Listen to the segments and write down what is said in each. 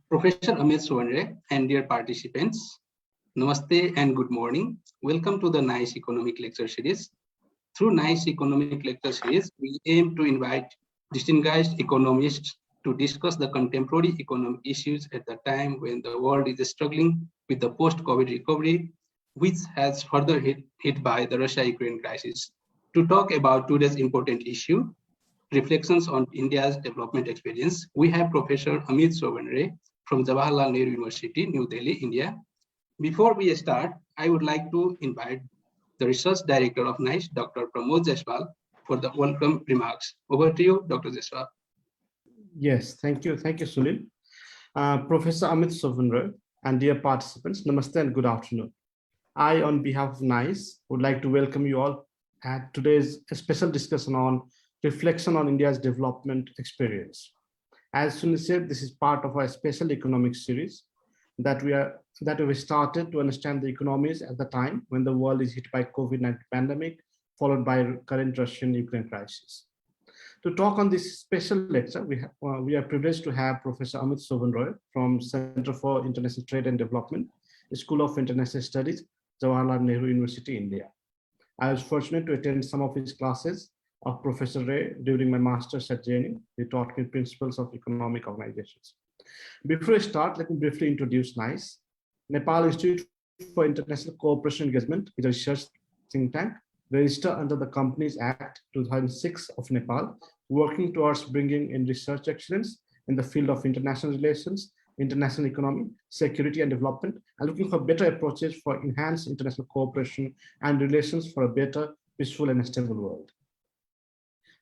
Professor Amit and dear participants, Namaste and good morning. Welcome to the NICE Economic Lecture Series. Through NICE Economic Lecture Series, we aim to invite distinguished economists to discuss the contemporary economic issues at the time when the world is struggling with the post-COVID recovery, which has further hit by the Russia-Ukraine crisis. To talk about today's important issue, reflections on India's development experience, we have Professor Amit from Jawaharlal Nehru University, New Delhi, India. Before we start, I would like to invite the Research Director of NICE, Dr. Pramod Jaiswal, for the welcome remarks. Over to you, Dr. Jaiswal. Yes, thank you, Sunil. Professor Amit Shovon and dear participants, Namaste and good afternoon. I, on behalf of NICE, would like to welcome you all at today's special discussion on reflection on India's development experience. As Sunil said, this is part of our special economics series that we started to understand the economies at the time when the world is hit by COVID-19 pandemic, followed by current Russian-Ukraine crisis. To talk on this special lecture, we are privileged to have Professor Amit Shovon from Center for International Trade and Development, School of International Studies, Jawaharlal Nehru University, India. I was fortunate to attend some of his classes of Professor Ray during my master's at JNU. He taught me principles of economic organizations. Before I start, let me briefly introduce NICE. Nepal Institute for International Cooperation Engagement is a research think tank registered under the Companies Act 2006 of Nepal, working towards bringing in research excellence in the field of international relations, international economy, security and development, and looking for better approaches for enhanced international cooperation and relations for a better, peaceful and stable world.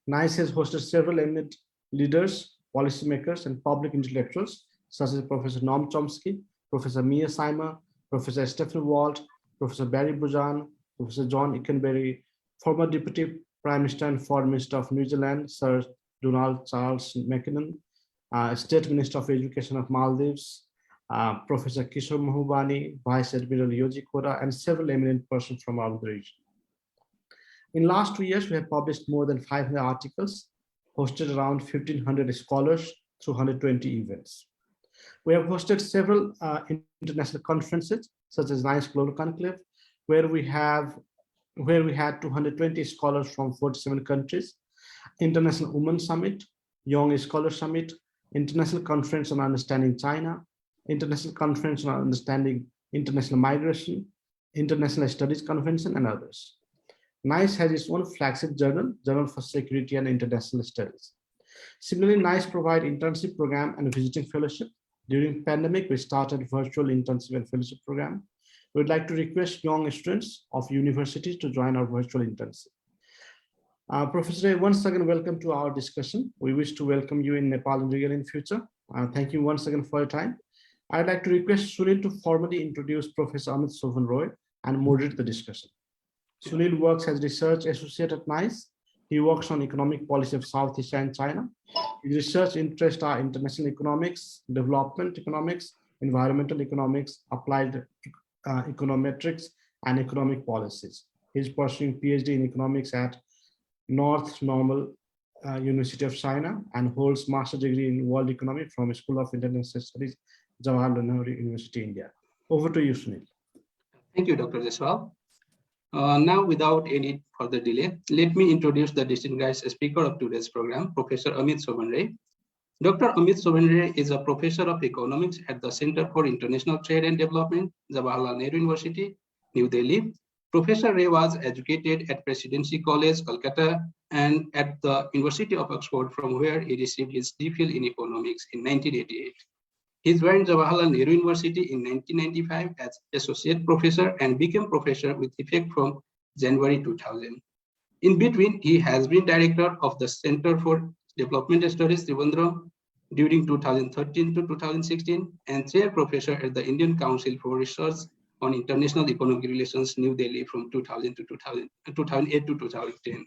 NICE has hosted several eminent leaders, policymakers, and public intellectuals, such as Professor Noam Chomsky, Professor Mia Seymour, Professor Stephen Walt, Professor Barry Bujan, Professor John Ikenberry, former Deputy Prime Minister and Foreign Minister of New Zealand, Sir Donald Charles Mackinnon, State Minister of Education of Maldives, Professor Kishore Mahbubani, Vice Admiral Yoji Koda, and several eminent persons from around the region. In the last 2 years, we have published more than 500 articles, hosted around 1,500 scholars through 120 events. We have hosted several international conferences, such as NICE Global Conclave, where we had 220 scholars from 47 countries, International Women's Summit, Young Scholar Summit, International Conference on Understanding China, International Conference on Understanding International Migration, International Studies Convention, and others. NICE has its own flagship journal, Journal for Security and International Studies. Similarly, NICE provides internship program and visiting fellowship. During pandemic, we started virtual internship and fellowship program. We would like to request young students of universities to join our virtual internship. Professor Ray, once again, welcome to our discussion. We wish to welcome you in Nepal and Regal in future. Thank you once again for your time. I'd like to request Sunil to formally introduce Professor Amit Shovon and moderate the discussion. Sunil works as research associate at NICE. He works on economic policy of South Asia and China. His research interests are international economics, development economics, environmental economics, applied econometrics, and economic policies. He's pursuing PhD in economics at North Normal University of China and holds master's degree in world economy from School of International Studies, Jawaharlal Nehru University, India. Over to you, Sunil. Thank you, Dr. Jaiswal. Now, without any further delay, let me introduce the distinguished speaker of today's program, Professor Amit Shovon. Dr. Amit Shovon is a professor of economics at the Center for International Trade and Development, Jawaharlal Nehru University, New Delhi. Professor Ray was educated at Presidency College, Calcutta, and at the University of Oxford, from where he received his DPhil in economics in 1988. He joined Jawaharlal Nehru University in 1995 as associate professor and became professor with effect from January 2000. In between, he has been director of the Center for Development Studies, Trivandrum, during 2013 to 2016, and chair professor at the Indian Council for Research on International Economic Relations, New Delhi, from 2008 to 2010.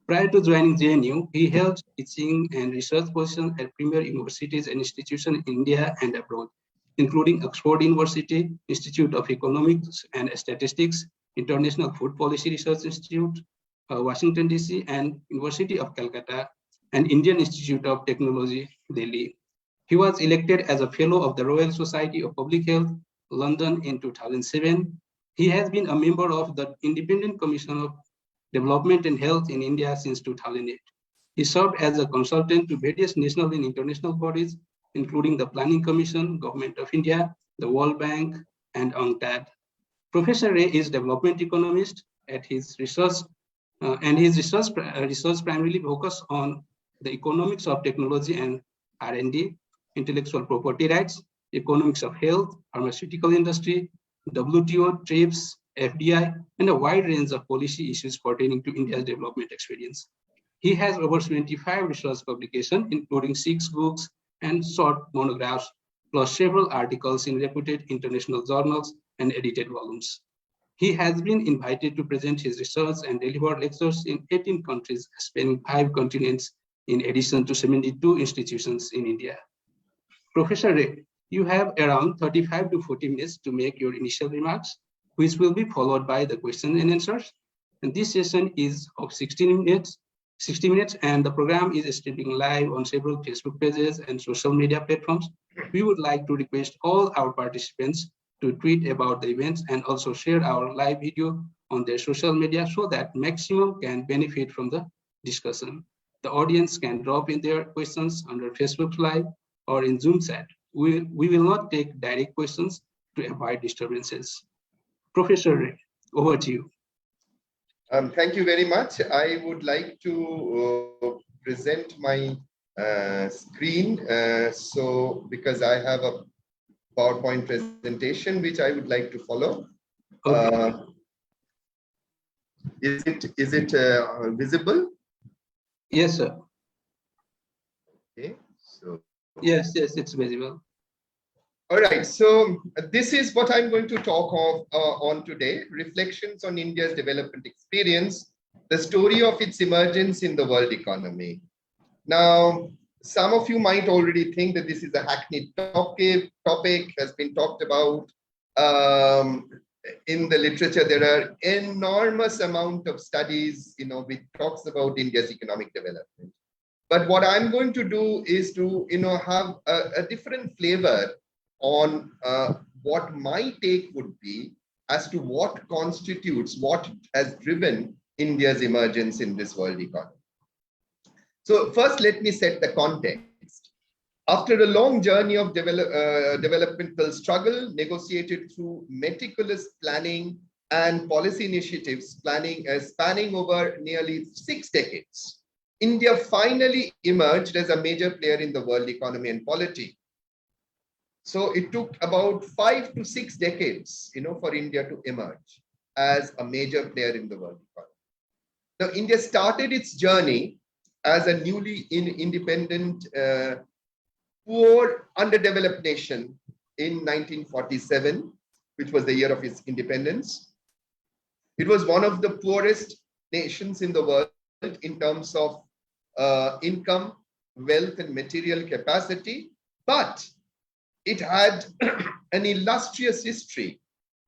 Prior to joining JNU, he held teaching and research positions at premier universities and institutions in India and abroad, including Oxford University, Institute of Economics and Statistics, International Food Policy Research Institute, Washington, DC, and University of Calcutta, and Indian Institute of Technology, Delhi. He was elected as a Fellow of the Royal Society of Public Health, London in 2007. He has been a member of the Independent Commission of Development and Health in India since 2008. He served as a consultant to various national and international bodies, including the Planning Commission, Government of India, the World Bank, and UNCTAD. Professor Ray is development economist at his research, and his research primarily focus on the economics of technology and R&D, intellectual property rights, economics of health, pharmaceutical industry, WTO, TRIPS, FDI, and a wide range of policy issues pertaining to India's development experience. He has over 25 research publications, including 6 books and short monographs, plus several articles in reputed international journals and edited volumes. He has been invited to present his research and deliver lectures in 18 countries, spanning 5 continents, in addition to 72 institutions in India. Professor Ray, you have around 35 to 40 minutes to make your initial remarks, which will be followed by the question and answers. And this session is of 60 minutes, and the program is streaming live on several Facebook pages and social media platforms. We would like to request all our participants to tweet about the events and also share our live video on their social media so that maximum can benefit from the discussion. The audience can drop in their questions under Facebook Live or in Zoom chat. We will not take direct questions to avoid disturbances. Professor Ray, over to you. Thank you very much. I would like to present my screen. Because I have a PowerPoint presentation which I would like to follow. Okay. Is it visible? Yes, sir. Okay. So yes, it's visible. All right, so this is what I'm going to talk on today, reflections on India's development experience, the story of its emergence in the world economy. Now, some of you might already think that this is a hackneyed topic has been talked about. In the literature, there are enormous amount of studies, which talks about India's economic development. But what I'm going to do is to, have a different flavor on what my take would be as to what has driven India's emergence in this world economy. So first, let me set the context. After a long journey of developmental struggle, negotiated through meticulous planning and policy initiatives, spanning over nearly 6 decades, India finally emerged as a major player in the world economy and polity. So it took about 5 to 6 decades, for India to emerge as a major player in the world economy. Now, India started its journey as a newly independent, poor, underdeveloped nation in 1947, which was the year of its independence. It was one of the poorest nations in the world in terms of income, wealth, and material capacity, but it had an illustrious history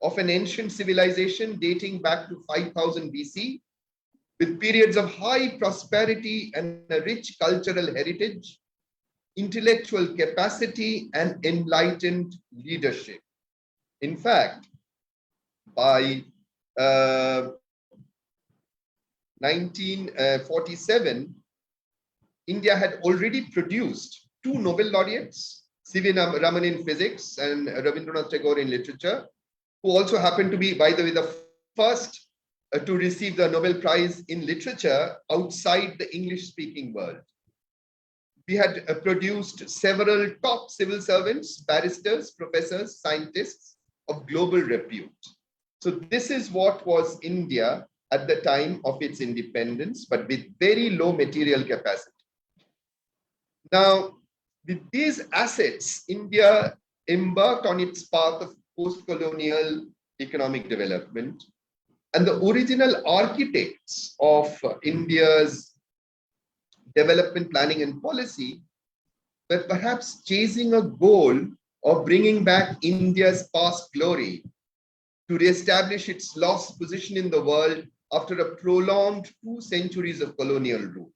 of an ancient civilization dating back to 5000 BC, with periods of high prosperity and a rich cultural heritage, intellectual capacity, and enlightened leadership. In fact, by 1947, India had already produced 2 Nobel laureates, C.V. Raman in physics and Rabindranath Tagore in literature, who also happened to be, by the way, the first to receive the Nobel Prize in literature outside the English-speaking world. We had produced several top civil servants, barristers, professors, scientists of global repute. So this is what was India at the time of its independence, but with very low material capacity. Now, with these assets, India embarked on its path of post-colonial economic development. And the original architects of India's development planning and policy were perhaps chasing a goal of bringing back India's past glory to reestablish its lost position in the world after a prolonged 2 centuries of colonial rule.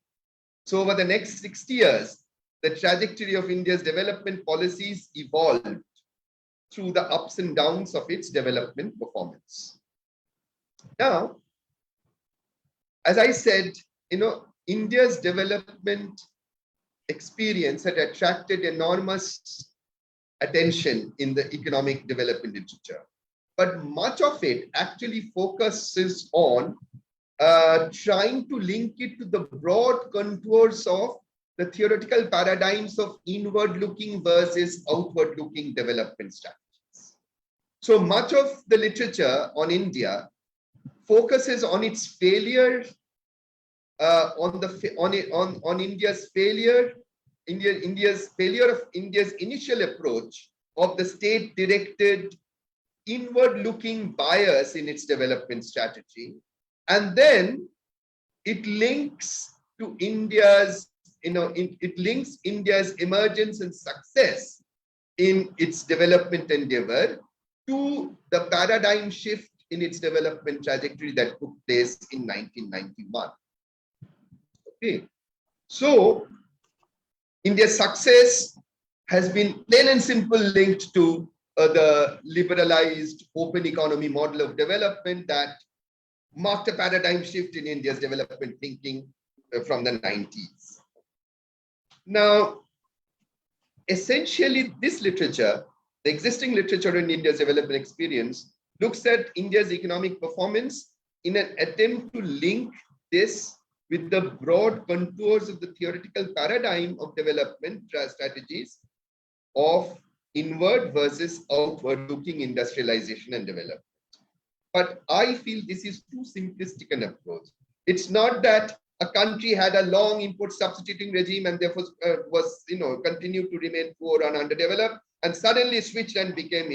So over the next 60 years, the trajectory of India's development policies evolved through the ups and downs of its development performance. Now, as I said, India's development experience had attracted enormous attention in the economic development literature. But much of it actually focuses on trying to link it to the broad contours of the theoretical paradigms of inward-looking versus outward-looking development strategies. So much of the literature on India focuses on its failure, on India's failure, India's failure of India's initial approach of the state-directed inward-looking bias in its development strategy, and then it links to India's, it links India's emergence and success in its development endeavor to the paradigm shift in its development trajectory that took place in 1991. Okay, so India's success has been plain and simple linked to the liberalized open economy model of development that marked a paradigm shift in India's development thinking from the 90s. Now, essentially, this literature, the existing literature in India's development experience, looks at India's economic performance in an attempt to link this with the broad contours of the theoretical paradigm of development strategies of inward versus outward looking industrialization and development. But I feel this is too simplistic an approach. It's not that a country had a long import substituting regime and therefore was continued to remain poor and underdeveloped and suddenly switched and became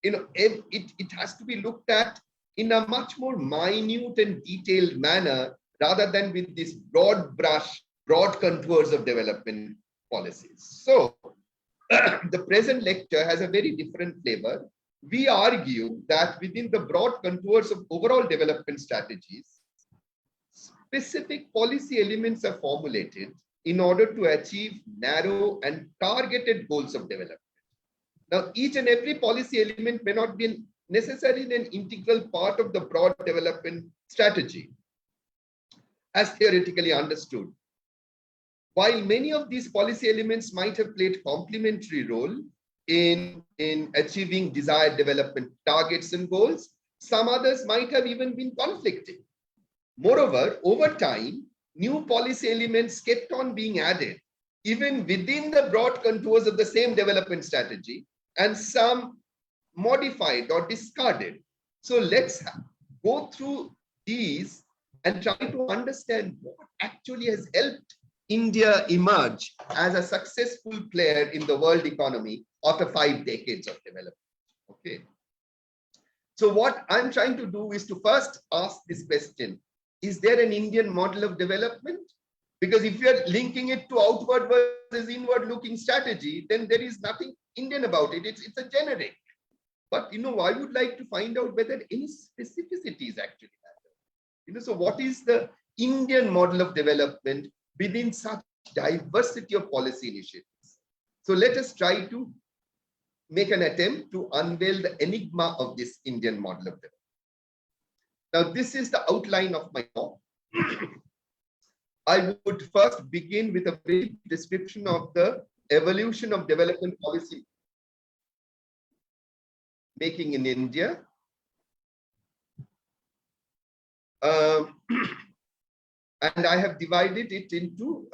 it has to be looked at in a much more minute and detailed manner rather than with this broad brush, broad contours of development policies. So the present lecture has a very different flavor. We argue that within the broad contours of overall development strategies, specific policy elements are formulated in order to achieve narrow and targeted goals of development. Now, each and every policy element may not be necessarily an integral part of the broad development strategy, as theoretically understood. While many of these policy elements might have played complementary role in achieving desired development targets and goals, some others might have even been conflicting. Moreover, over time, new policy elements kept on being added, even within the broad contours of the same development strategy, and some modified or discarded. So let's go through these and try to understand what actually has helped India emerge as a successful player in the world economy after 5 decades of development. Okay. So what I'm trying to do is to first ask this question: is there an Indian model of development? Because if you're linking it to outward versus inward looking strategy, then there is nothing Indian about it. It's a generic. But I would like to find out whether any specificities actually matter. So what is the Indian model of development within such diversity of policy initiatives? So let us try to make an attempt to unveil the enigma of this Indian model of development. Now, this is the outline of my talk. I would first begin with a brief description of the evolution of development policy making in India. And I have divided it into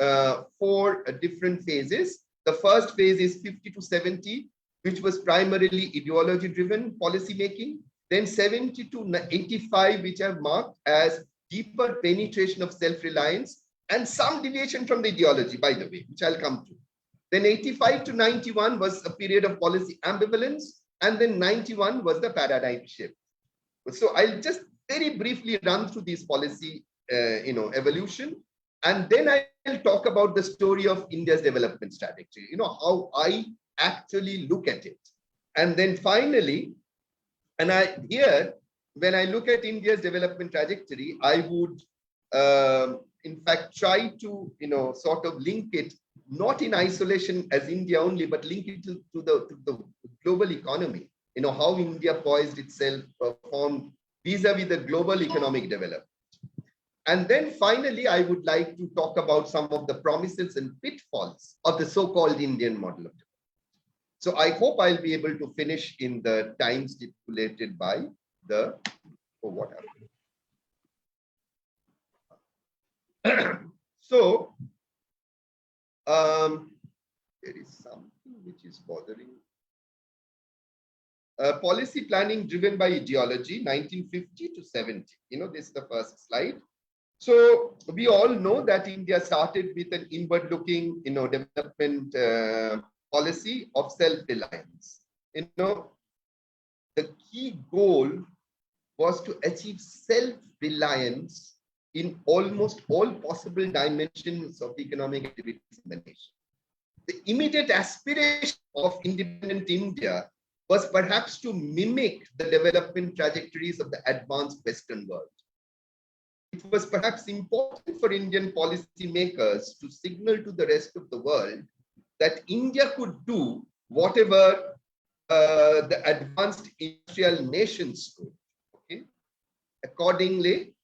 4 different phases. The first phase is 50 to 70, which was primarily ideology-driven policy making. Then 70 to 85, which are marked as deeper penetration of self-reliance and some deviation from the ideology, by the way, which I'll come to. Then 85 to 91 was a period of policy ambivalence, and then 91 was the paradigm shift. So I'll just very briefly run through these policy evolution, and then I'll talk about the story of India's development strategy, how I actually look at it. And then finally, when I look at India's development trajectory, I would in fact try to sort of link it not in isolation as India only, but link it to the global economy. How India poised itself, performed vis-a-vis the global economic development. And then finally, I would like to talk about some of the promises and pitfalls of the so-called Indian model of development. So I hope I'll be able to finish in the time stipulated by the, what happened. So, there is something which is bothering. Policy planning driven by ideology, 1950 to 70. This is the first slide. So we all know that India started with an inward-looking, development policy of self-reliance. The key goal was to achieve self-reliance in almost all possible dimensions of economic activities in the nation. The immediate aspiration of independent India was perhaps to mimic the development trajectories of the advanced Western world. It was perhaps important for Indian policymakers to signal to the rest of the world that India could do whatever the advanced industrial nations could. Okay? Accordingly,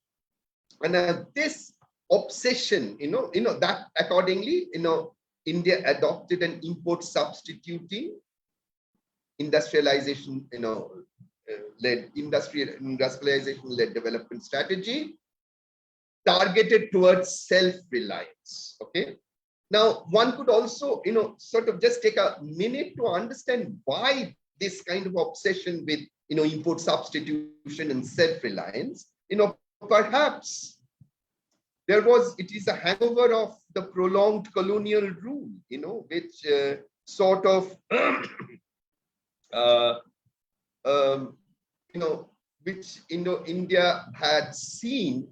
and this obsession, that accordingly, India adopted an import substituting industrialization, led industrialization-led development strategy targeted towards self-reliance. Okay. Now, one could also, sort of just take a minute to understand why this kind of obsession with, import substitution and self-reliance. Perhaps it is a hangover of the prolonged colonial rule, which sort of, which India had seen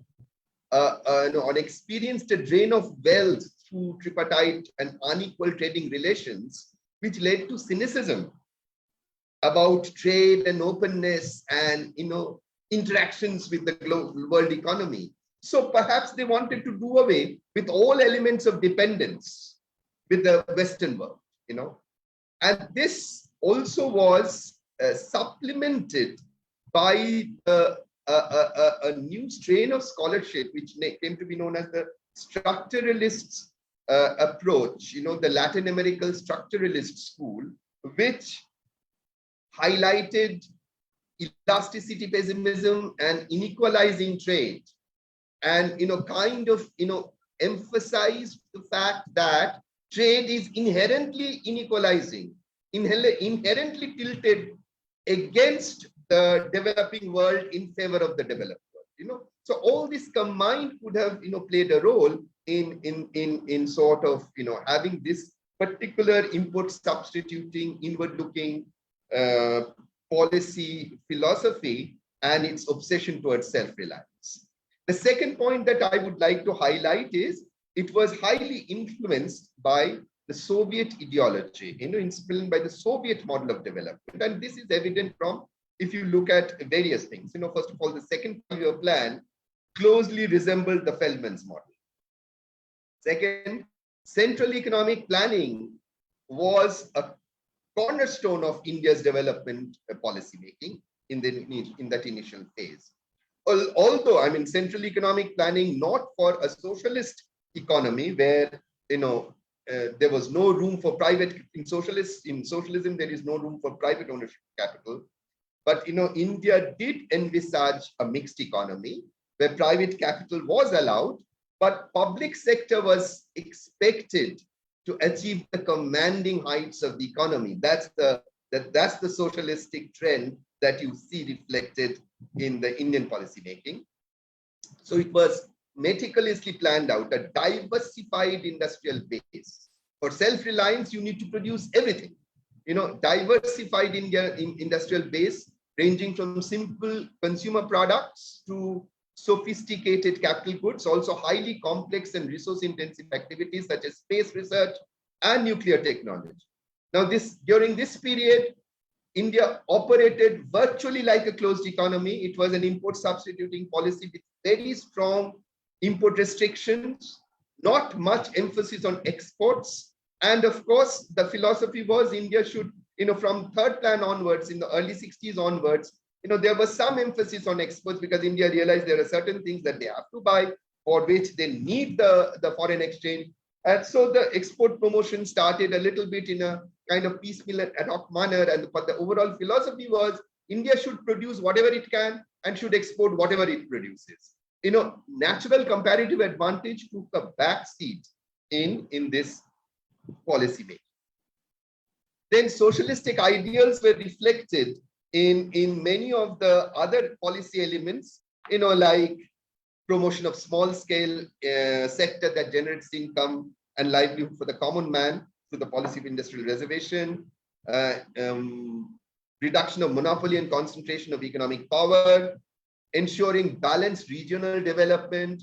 or experienced a drain of wealth through tripartite and unequal trading relations, which led to cynicism about trade and openness and interactions with the global world economy. So perhaps they wanted to do away with all elements of dependence with the Western world, and this also was supplemented by a new strain of scholarship, which came to be known as the Structuralists Approach, the Latin American Structuralist school, which highlighted elasticity pessimism and inequalizing trade, and kind of emphasized the fact that trade is inherently inequalizing, inherently tilted against the developing world in favor of the developed world. So all this combined could have played a role in sort of having this particular import substituting, inward looking policy philosophy and its obsession towards self-reliance. The second point that I would like to highlight is it was highly influenced by the Soviet ideology, inspired by the Soviet model of development. And this is evident from, if you look at various things. First of all, the second five-year plan closely resembled the Feldman's model. Second, central economic planning was a cornerstone of India's development policy making in that initial phase. Although, central economic planning not for a socialist economy where, there was no room for private, in socialism, there is no room for private ownership capital. But, India did envisage a mixed economy where private capital was allowed, but public sector was expected to achieve the commanding heights of the economy. That's the socialistic trend that you see reflected in the Indian policy making. So it was meticulously planned out, a diversified industrial base. For self-reliance, you need to produce everything. Diversified industrial base ranging from simple consumer products to sophisticated capital goods, also highly complex and resource-intensive activities such as space research and nuclear technology. Now, during this period, India operated virtually like a closed economy. It was an import substituting policy with very strong import restrictions, not much emphasis on exports, And of course, the philosophy was India should, from third plan onwards, in the early 60s onwards, there was some emphasis on exports because India realized there are certain things that they have to buy for which they need the foreign exchange. And so the export promotion started a little bit in a kind of piecemeal and ad hoc manner. But the overall philosophy was India should produce whatever it can and should export whatever it produces. Natural comparative advantage took a back seat in this policy making. Then socialistic ideals were reflected in many of the other policy elements, like promotion of small scale sector that generates income and livelihood for the common man through the policy of industrial reservation, reduction of monopoly and concentration of economic power, ensuring balanced regional development,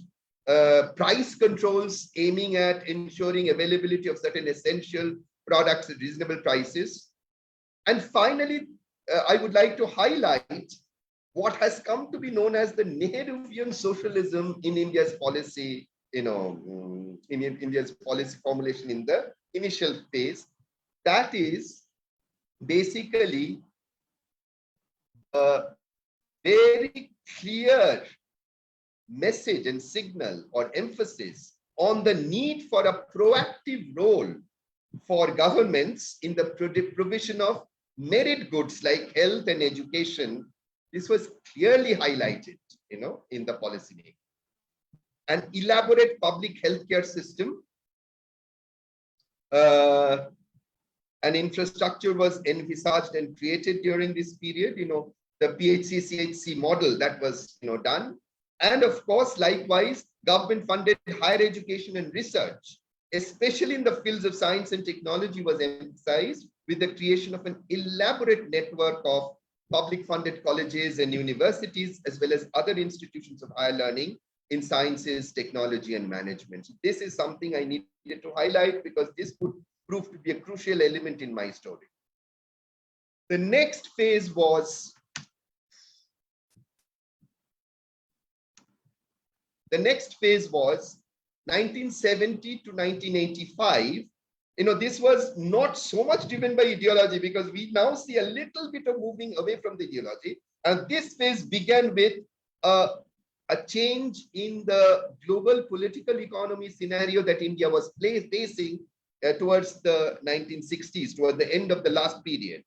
price controls aiming at ensuring availability of certain essential products at reasonable prices. And finally, I would like to highlight what has come to be known as the Nehruvian socialism in India's policy, in India's policy formulation in the initial phase. That is basically a very clear message and signal or emphasis on the need for a proactive role for governments in the provision of merit goods like health and education. This was clearly highlighted, in the policy making. An elaborate public healthcare system, an infrastructure was envisaged and created during this period, the PHC-CHC model that was, done. And of course, likewise, government funded higher education and research, especially in the fields of science and technology, was emphasized with the creation of an elaborate network of public funded colleges and universities, as well as other institutions of higher learning in sciences, technology, and management. So this is something I needed to highlight because this would prove to be a crucial element in my story. The next phase was The next phase was 1970 to 1985. This was not so much driven by ideology because we now see a little bit of moving away from the ideology. And this phase began with a change in the global political economy scenario that India was facing towards the 1960s, towards the end of the last period.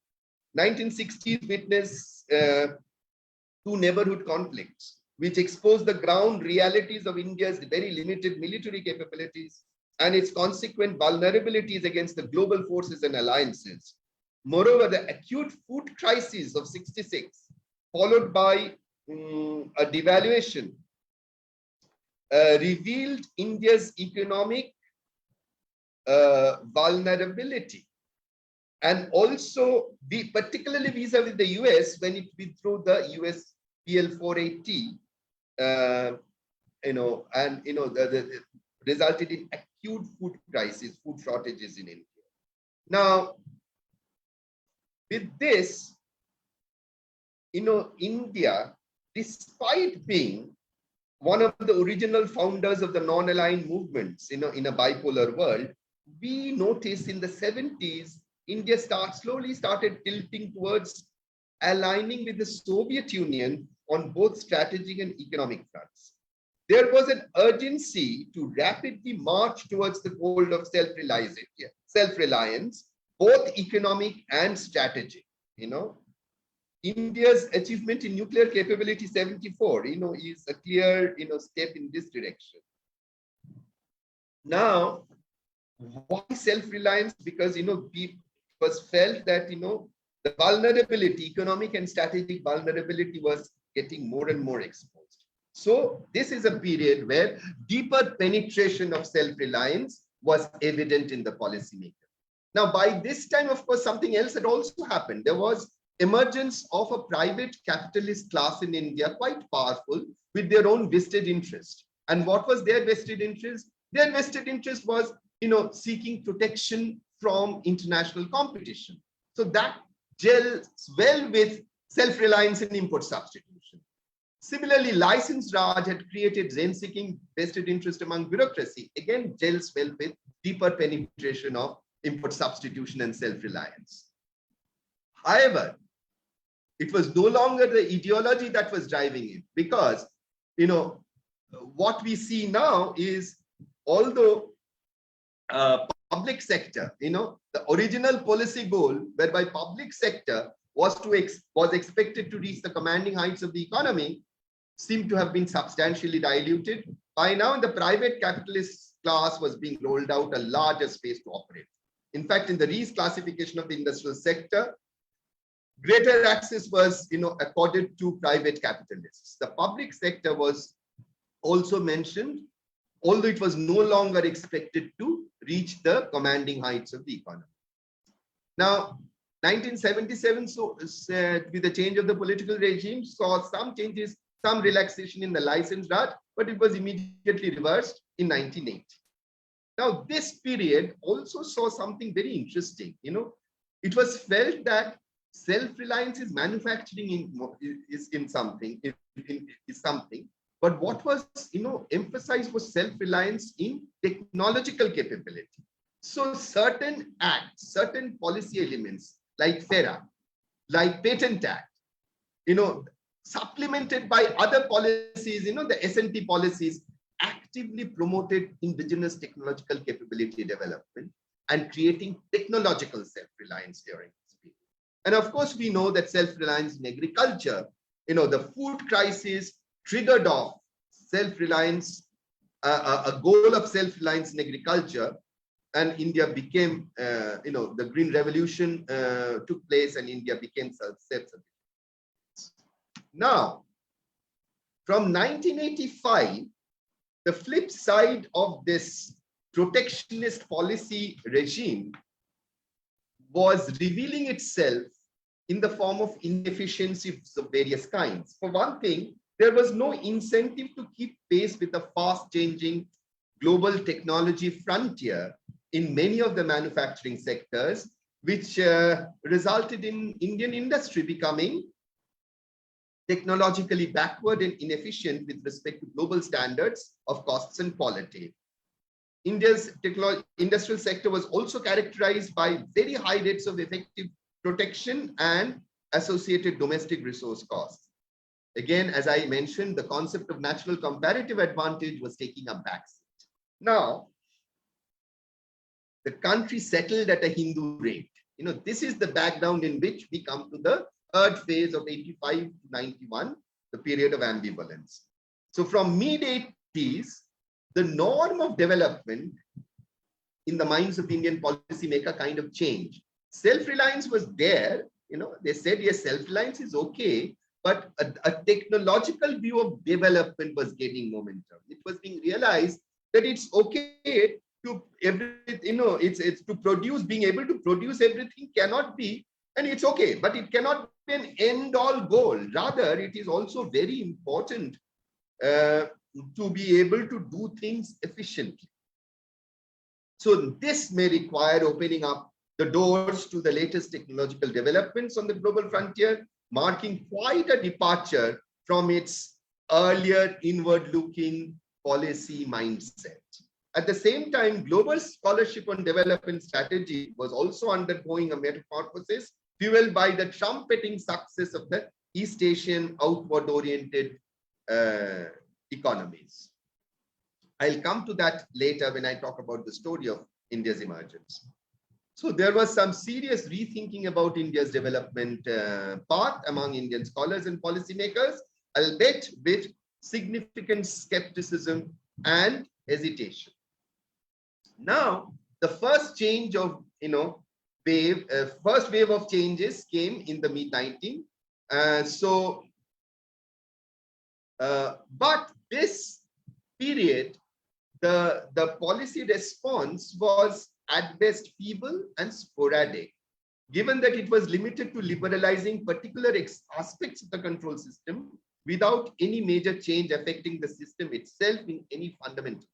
1960s witnessed two neighborhood conflicts, which exposed the ground realities of India's very limited military capabilities and its consequent vulnerabilities against the global forces and alliances. Moreover, the acute food crisis of 66, followed by a devaluation, revealed India's economic vulnerability. And also, particularly vis-a-vis the US, when it withdrew the US PL 480, resulted in acute food crisis, food shortages in India. Now, with this, India, despite being one of the original founders of the non-aligned movements, in a bipolar world, we noticed in the 70s, India slowly started tilting towards aligning with the Soviet Union on both strategic and economic fronts. There was an urgency to rapidly march towards the goal of self-reliance, both economic and strategic. India's achievement in nuclear capability 74, is a clear, step in this direction. Now, why self-reliance? Because, it was felt that, the vulnerability, economic and strategic vulnerability was getting more and more exposed. So this is a period where deeper penetration of self-reliance was evident in the policymaker. Now, by this time, of course, something else had also happened. There was emergence of a private capitalist class in India, quite powerful, with their own vested interest. And what was their vested interest? Their vested interest was, seeking protection from international competition. So that gels well with self-reliance and import substitution. Similarly, license Raj had created rent-seeking vested interest among bureaucracy. Again, gels well with deeper penetration of import substitution and self-reliance. However, it was no longer the ideology that was driving it, because, what we see now is, although public sector, the original policy goal whereby public sector was expected to reach the commanding heights of the economy seemed to have been substantially diluted. By now, the private capitalist class was being rolled out a larger space to operate. In fact, in the reclassification of the industrial sector, greater access was, accorded to private capitalists. The public sector was also mentioned, although it was no longer expected to reach the commanding heights of the economy. Now, 1977, with the change of the political regime, saw some changes, some relaxation in the license rate, but it was immediately reversed in 1980. Now, this period also saw something very interesting. It was felt that self-reliance is manufacturing is something, but what was emphasized was self-reliance in technological capability. So certain acts, certain policy elements like FERA, like Patent Act, supplemented by other policies, the S&T policies, actively promoted indigenous technological capability development and creating technological self-reliance during this period. And of course, we know that self-reliance in agriculture, the food crisis triggered off self-reliance, a goal of self-reliance in agriculture, and India became, the Green Revolution took place and India became self-sufficient. Now, from 1985, the flip side of this protectionist policy regime was revealing itself in the form of inefficiencies of various kinds. For one thing, there was no incentive to keep pace with the fast-changing global technology frontier in many of the manufacturing sectors, which resulted in Indian industry becoming technologically backward and inefficient with respect to global standards of costs and quality. India's industrial sector was also characterized by very high rates of effective protection and associated domestic resource costs. Again, as I mentioned, the concept of natural comparative advantage was taking a backseat. Now, the country settled at a Hindu rate. This is the background in which we come to the third phase of 85 to 91, the period of ambivalence. So from mid-80s, the norm of development in the minds of the Indian policymaker kind of changed. Self-reliance was there. They said, yes, self-reliance is okay, but a technological view of development was gaining momentum. It was being realized that it's okay to it's to produce, being able to produce everything cannot be, and it's okay, but it cannot be an end-all goal. Rather, it is also very important to be able to do things efficiently. So this may require opening up the doors to the latest technological developments on the global frontier, marking quite a departure from its earlier inward-looking policy mindset. At the same time, global scholarship on development strategy was also undergoing a metamorphosis, fueled by the trumpeting success of the East Asian outward-oriented economies. I'll come to that later when I talk about the story of India's emergence. So there was some serious rethinking about India's development path among Indian scholars and policymakers, albeit with significant skepticism and hesitation. Now, the first change of, first wave of changes came in the mid-19. But this period, the policy response was at best feeble and sporadic, given that it was limited to liberalizing particular aspects of the control system without any major change affecting the system itself in any fundamental.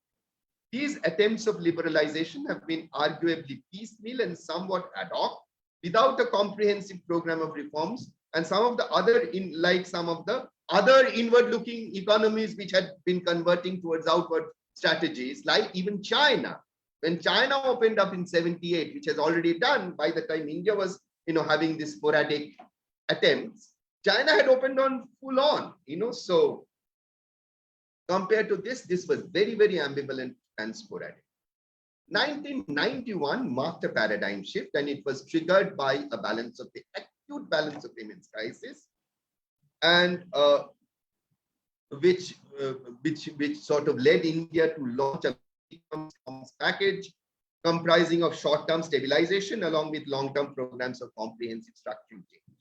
These attempts of liberalization have been arguably piecemeal and somewhat ad hoc, without a comprehensive program of reforms, and some of the other inward-looking economies which had been converting towards outward strategies, like even China, When China opened up in 78, which has already done by the time India was, having these sporadic attempts, China had opened on full on, so compared to this was very, very ambivalent and sporadic. 1991 marked a paradigm shift, and it was triggered by a acute balance of payments crisis, and which sort of led India to launch a package comprising of short-term stabilization along with long-term programs of comprehensive structural change.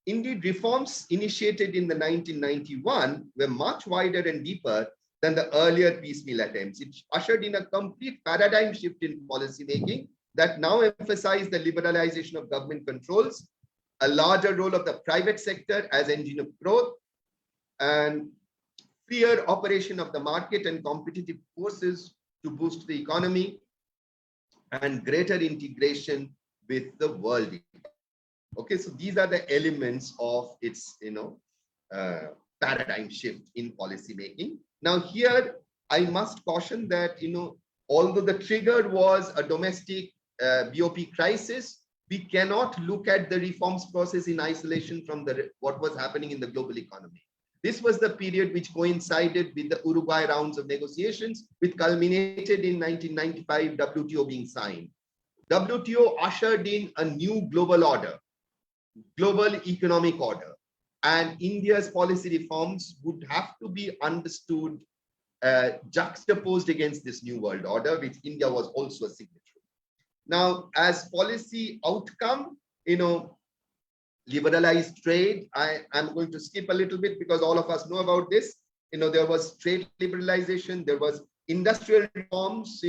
Indeed, reforms initiated in the 1991 were much wider and deeper than the earlier piecemeal attempts. It ushered in a complete paradigm shift in policy making that now emphasized the liberalization of government controls, a larger role of the private sector as engine of growth, and freer operation of the market and competitive forces to boost the economy, and greater integration with the world. Okay, so these are the elements of its, paradigm shift in policy making. Now here, I must caution that, although the trigger was a domestic BOP crisis, we cannot look at the reforms process in isolation from what was happening in the global economy. This was the period which coincided with the Uruguay rounds of negotiations, which culminated in 1995, WTO being signed. WTO ushered in a new global order, global economic order, and India's policy reforms would have to be understood juxtaposed against this new world order, which India was also a signatory. Now, as policy outcome, liberalized trade, I'm going to skip a little bit because all of us know about this. There was trade liberalization, there was industrial reforms,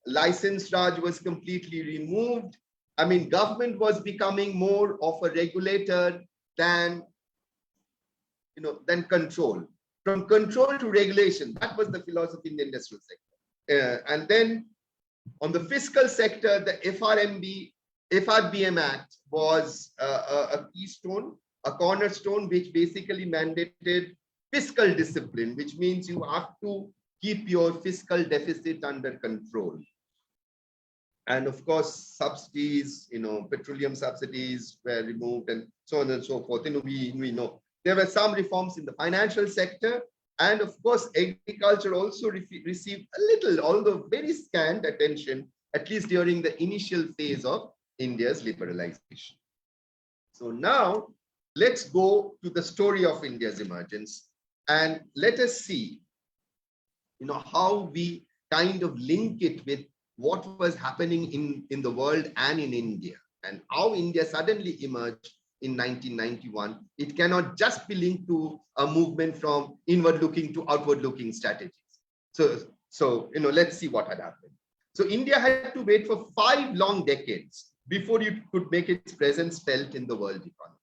license Raj was completely removed. I mean, government was becoming more of a regulator than control. From control to regulation, that was the philosophy in the industrial sector. And then on the fiscal sector, the FRBM Act was a keystone, a cornerstone, which basically mandated fiscal discipline, which means you have to keep your fiscal deficit under control. And of course, subsidies, petroleum subsidies were removed and so on and so forth. We know there were some reforms in the financial sector. And of course, agriculture also received a little, although very scant attention, at least during the initial phase of India's liberalization. So now let's go to the story of India's emergence and let us see, how we kind of link it with what was happening in the world and in India, and how India suddenly emerged in 1991. It cannot just be linked to a movement from inward-looking to outward-looking strategies. So let's see what had happened. So India had to wait for 5 long decades before it could make its presence felt in the world economy.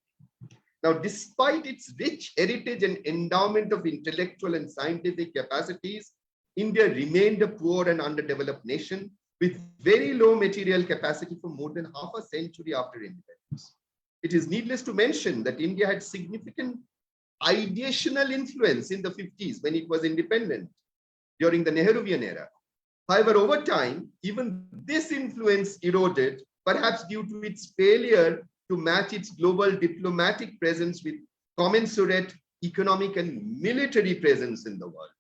Now, despite its rich heritage and endowment of intellectual and scientific capacities, India remained a poor and underdeveloped nation with very low material capacity for more than half a century after independence. It is needless to mention that India had significant ideational influence in the 50s when it was independent during the Nehruvian era. However, over time, even this influence eroded, perhaps due to its failure to match its global diplomatic presence with commensurate economic and military presence in the world.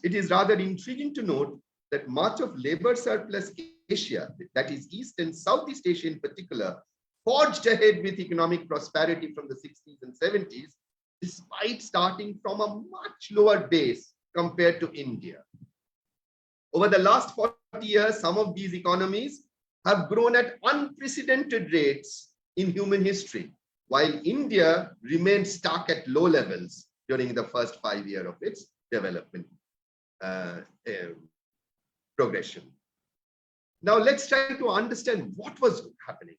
It is rather intriguing to note that much of labor surplus Asia, that is East and Southeast Asia in particular, forged ahead with economic prosperity from the 60s and 70s, despite starting from a much lower base compared to India. Over the last 40 years, some of these economies have grown at unprecedented rates in human history, while India remained stuck at low levels during the first 5 years of its development progression. Now, let's try to understand what was happening,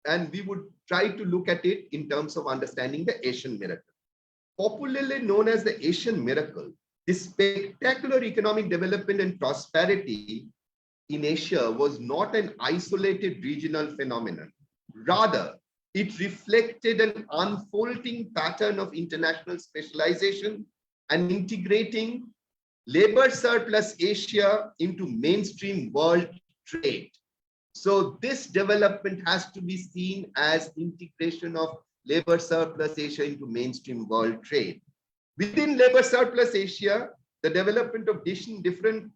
and we would try to look at it in terms of understanding the Asian miracle. Popularly known as the Asian miracle, this spectacular economic development and prosperity in Asia was not an isolated regional phenomenon. Rather, it reflected an unfolding pattern of international specialization and integrating labor surplus Asia into mainstream world trade. So this development has to be seen as integration of labor surplus Asia into mainstream world trade. Within labor surplus Asia, the development of different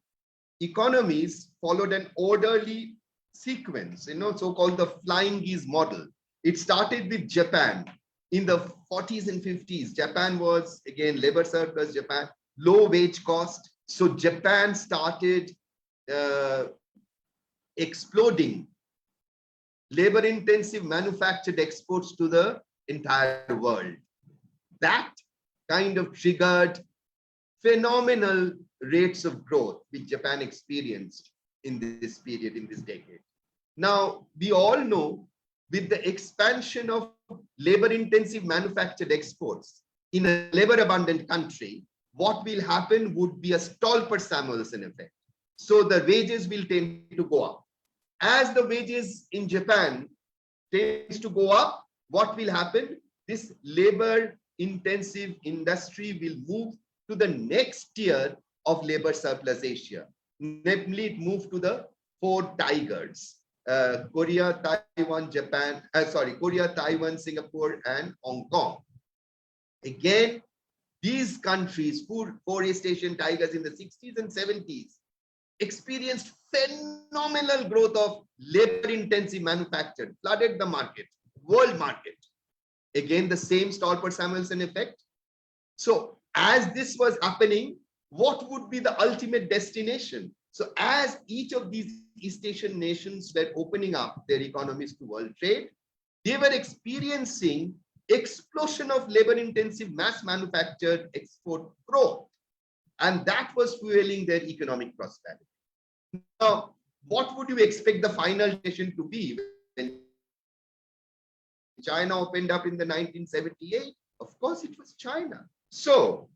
economies followed an orderly sequence, so-called the flying geese model. It started with Japan in the 40s and 50s. Japan was, again, labor surplus Japan, low wage cost. So Japan started exploding labor-intensive manufactured exports to the entire world. That kind of triggered phenomenal rates of growth which Japan experienced in this period, in this decade. Now, we all know with the expansion of labor-intensive manufactured exports in a labor-abundant country, what will happen would be a Stolper-Samuelson effect. So the wages will tend to go up. As the wages in Japan tends to go up, what will happen? This labor-intensive industry will move to the next tier of labor surplus Asia. Namely, it moved to the four tigers: Korea, Taiwan, Singapore, and Hong Kong. Again, these countries, four East Asian tigers in the 60s and 70s, experienced phenomenal growth of labor-intensive manufactured, flooded the market, world market. Again, the same Stolper-Samuelson effect. So as this was happening, what would be the ultimate destination? So as each of these East Asian nations were opening up their economies to world trade, they were experiencing explosion of labor-intensive mass manufactured export growth. And that was fueling their economic prosperity. Now, what would you expect the final nation to be when China opened up in the 1978? Of course, it was China. So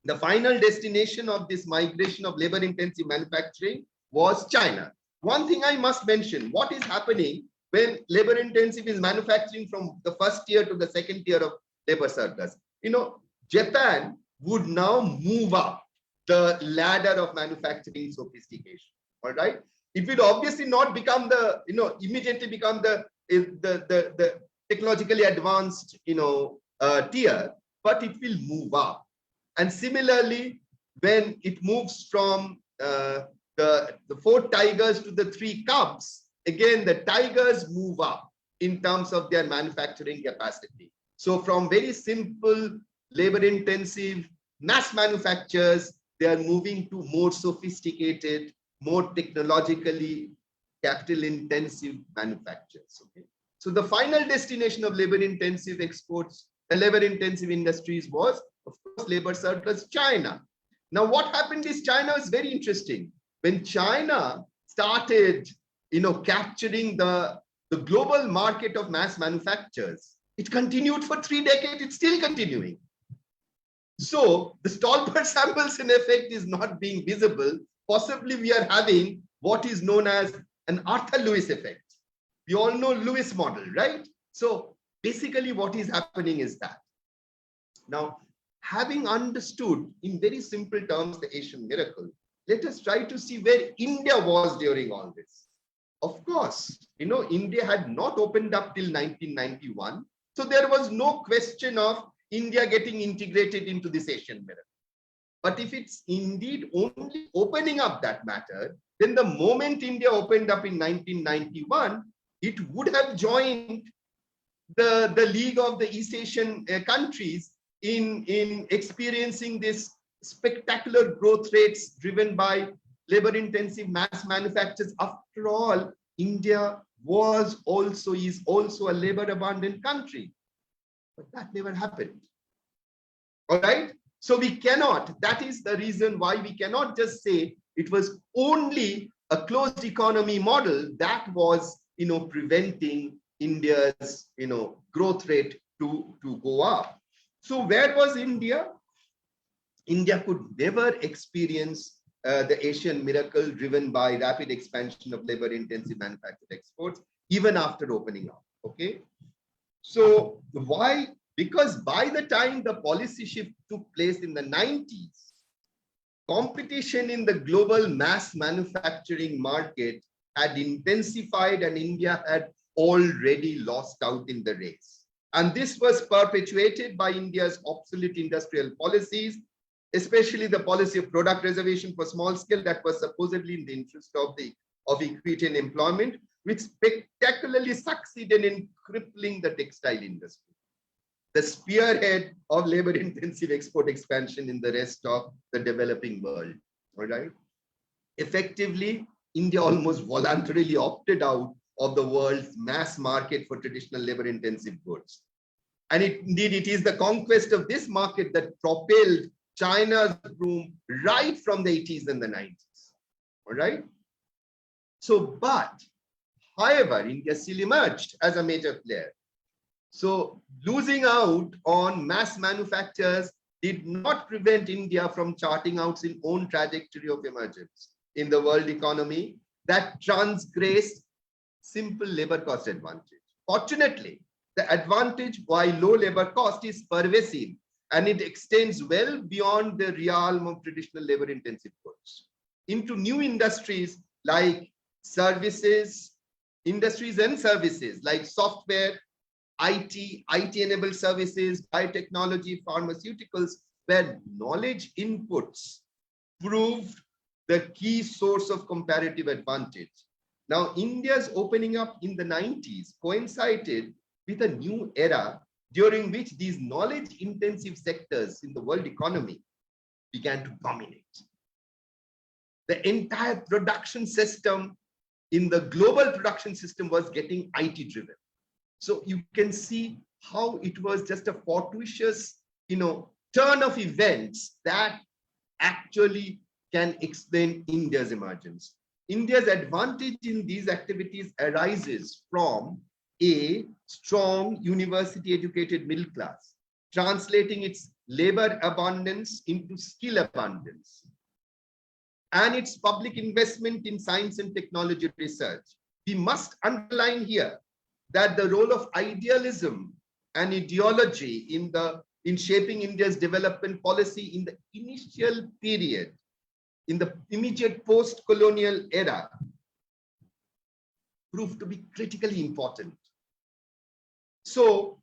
the final destination of this migration of labor-intensive manufacturing was China. One thing I must mention, what is happening when labor-intensive is manufacturing from the first tier to the second tier of labor surplus? Japan would now move up the ladder of manufacturing sophistication. All right. It will obviously not become immediately become the technologically advanced, tier, but it will move up. And similarly, when it moves from the four tigers to the three cubs, again, the tigers move up in terms of their manufacturing capacity. So from very simple labor-intensive mass manufacturers, they are moving to more sophisticated, more technologically capital-intensive manufacturers. Okay, so the final destination of labor-intensive exports, labor-intensive industries was, of course, labor surplus China. Now, what happened is China is very interesting. When China started, capturing the global market of mass manufacturers, it continued for 3 decades. It's still continuing. So the Stolper-Samuelson effect is not being visible. Possibly we are having what is known as an Arthur Lewis effect. We all know Lewis model, right? So basically what is happening is that. Now, having understood in very simple terms the Asian miracle, let us try to see where India was during all this. Of course, India had not opened up till 1991. So there was no question of India getting integrated into this Asian miracle. But if it's indeed only opening up that matter, then the moment India opened up in 1991, it would have joined the League of the East Asian countries in experiencing this spectacular growth rates driven by labor-intensive mass manufacturers. After all, India is also a labor-abundant country. But that never happened. All right? So we cannot, that is the reason why we cannot just say it was only a closed economy model that was, preventing India's, growth rate to go up. So where was India? India could never experience the Asian miracle driven by rapid expansion of labor-intensive manufactured exports, even after opening up. Okay. So why? Because by the time the policy shift took place in the 90s, competition in the global mass manufacturing market had intensified and India had already lost out in the race. And this was perpetuated by India's obsolete industrial policies, especially the policy of product reservation for small scale that was supposedly in the interest of equity and employment, which spectacularly succeeded in crippling the textile industry, the spearhead of labor-intensive export expansion in the rest of the developing world. All right. Effectively, India almost voluntarily opted out of the world's mass market for traditional labor-intensive goods. And indeed, it is the conquest of this market that propelled China's boom right from the 80s and the 90s. All right. So, however, India still emerged as a major player. So losing out on mass manufacturers did not prevent India from charting out its own trajectory of emergence in the world economy that transgressed simple labor cost advantage. Fortunately, the advantage while low labor cost is pervasive and it extends well beyond the realm of traditional labor intensive goods into new industries like industries and services like software, IT-enabled services, biotechnology, pharmaceuticals, where knowledge inputs proved the key source of comparative advantage. Now, India's opening up in the 90s coincided with a new era during which these knowledge-intensive sectors in the world economy began to dominate. The entire production system in the global production system was getting IT-driven. So you can see how it was just a fortuitous, turn of events that actually can explain India's emergence. India's advantage in these activities arises from a strong university-educated middle class, translating its labor abundance into skill abundance, and its public investment in science and technology research. We must underline here that the role of idealism and ideology in shaping India's development policy in the initial period, in the immediate post-colonial era, proved to be critically important. So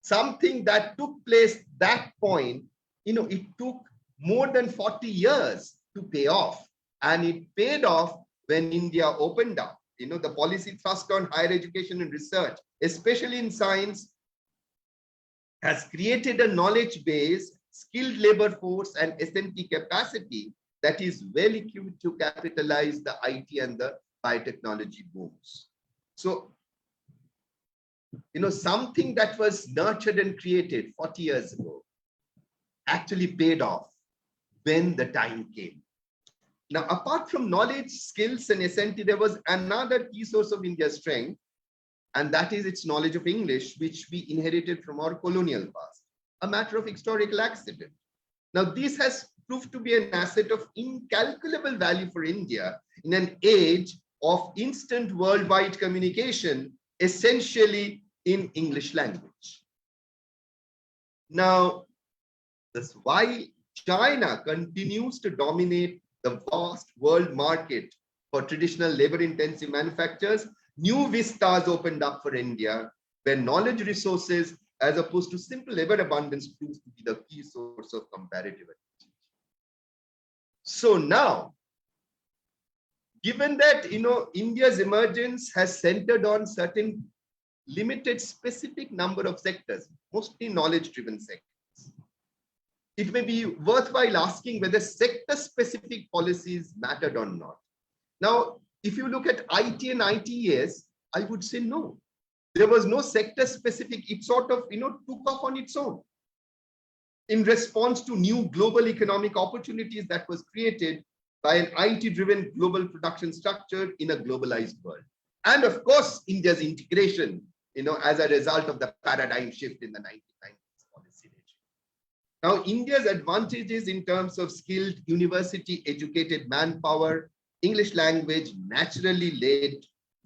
something that took place that point, it took more than 40 years to pay off, and it paid off when India opened up. The policy thrust on higher education and research, especially in science, has created a knowledge base, skilled labor force, and S&T capacity that is well equipped to capitalize the IT and the biotechnology booms. So, something that was nurtured and created 40 years ago actually paid off when the time came. Now, apart from knowledge, skills, and S&T, there was another key source of India's strength, and that is its knowledge of English, which we inherited from our colonial past, a matter of historical accident. Now, this has proved to be an asset of incalculable value for India in an age of instant worldwide communication, essentially in English language. Now, that's why China continues to dominate the vast world market for traditional labor-intensive manufacturers. New vistas opened up for India, where knowledge resources, as opposed to simple labor abundance, proves to be the key source of comparative advantage. So now, given that India's emergence has centered on certain limited specific number of sectors, mostly knowledge-driven sectors, it may be worthwhile asking whether sector-specific policies mattered or not. Now, if you look at IT and ITES, I would say no. There was no sector-specific. It sort of, took off on its own in response to new global economic opportunities that was created by an IT-driven global production structure in a globalized world. And of course, India's integration, as a result of the paradigm shift in the 1990s policy regime. Now, India's advantages in terms of skilled, university-educated manpower, English language naturally led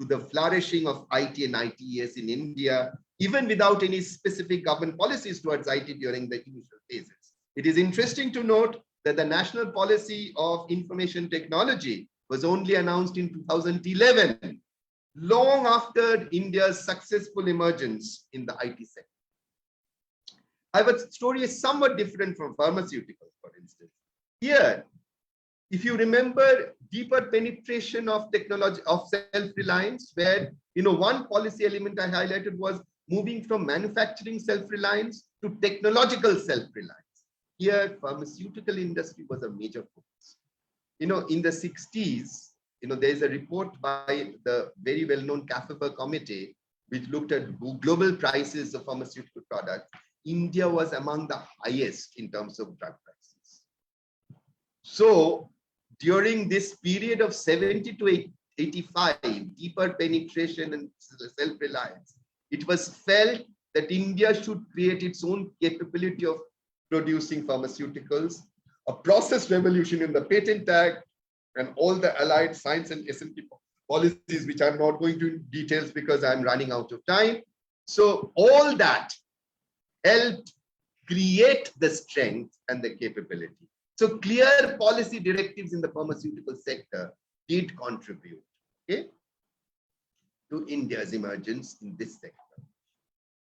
to the flourishing of IT and ITES in India, even without any specific government policies towards IT during the initial phases. It is interesting to note that the national policy of information technology was only announced in 2011, long after India's successful emergence in the IT sector. However, the story is somewhat different from pharmaceuticals, for instance. Here, if you remember, deeper penetration of technology, of self-reliance, where one policy element I highlighted was moving from manufacturing self-reliance to technological self-reliance. Here, pharmaceutical industry was a major focus. In the 60s, there is a report by the very well-known CAFEPA committee, which looked at global prices of pharmaceutical products. India was among the highest in terms of drug prices. So during this period of 70 to 85, deeper penetration and self-reliance, it was felt that India should create its own capability of producing pharmaceuticals, a process revolution in the Patent Act, and all the allied science and S&P policies, which I'm not going to details because I'm running out of time. So all that helped create the strength and the capability. So clear policy directives in the pharmaceutical sector did contribute, okay, to India's emergence in this sector.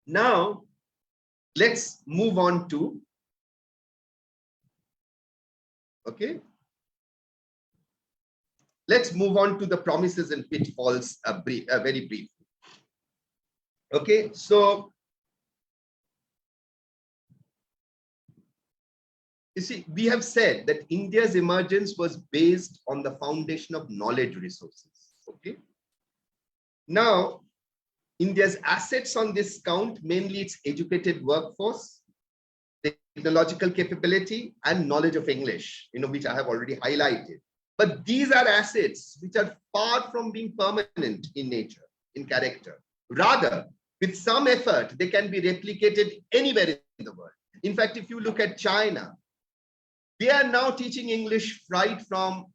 Now, let's move on to, okay, let's move on to the promises and pitfalls very briefly. Okay, so you see, we have said that India's emergence was based on the foundation of knowledge resources. Okay. Now, India's assets on this count, mainly its educated workforce, technological capability, and knowledge of English, which I have already highlighted. But these are assets which are far from being permanent in nature, in character. Rather, with some effort, they can be replicated anywhere in the world. In fact, if you look at China, they are now teaching English right from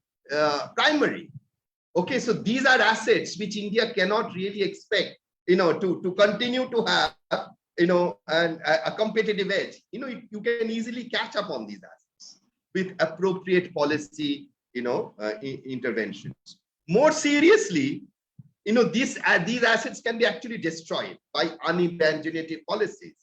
primary. Okay, so these are assets which India cannot really expect, to continue to have, and a competitive edge. You can easily catch up on these assets with appropriate policy, interventions. More seriously, these assets can be actually destroyed by unimaginative policies.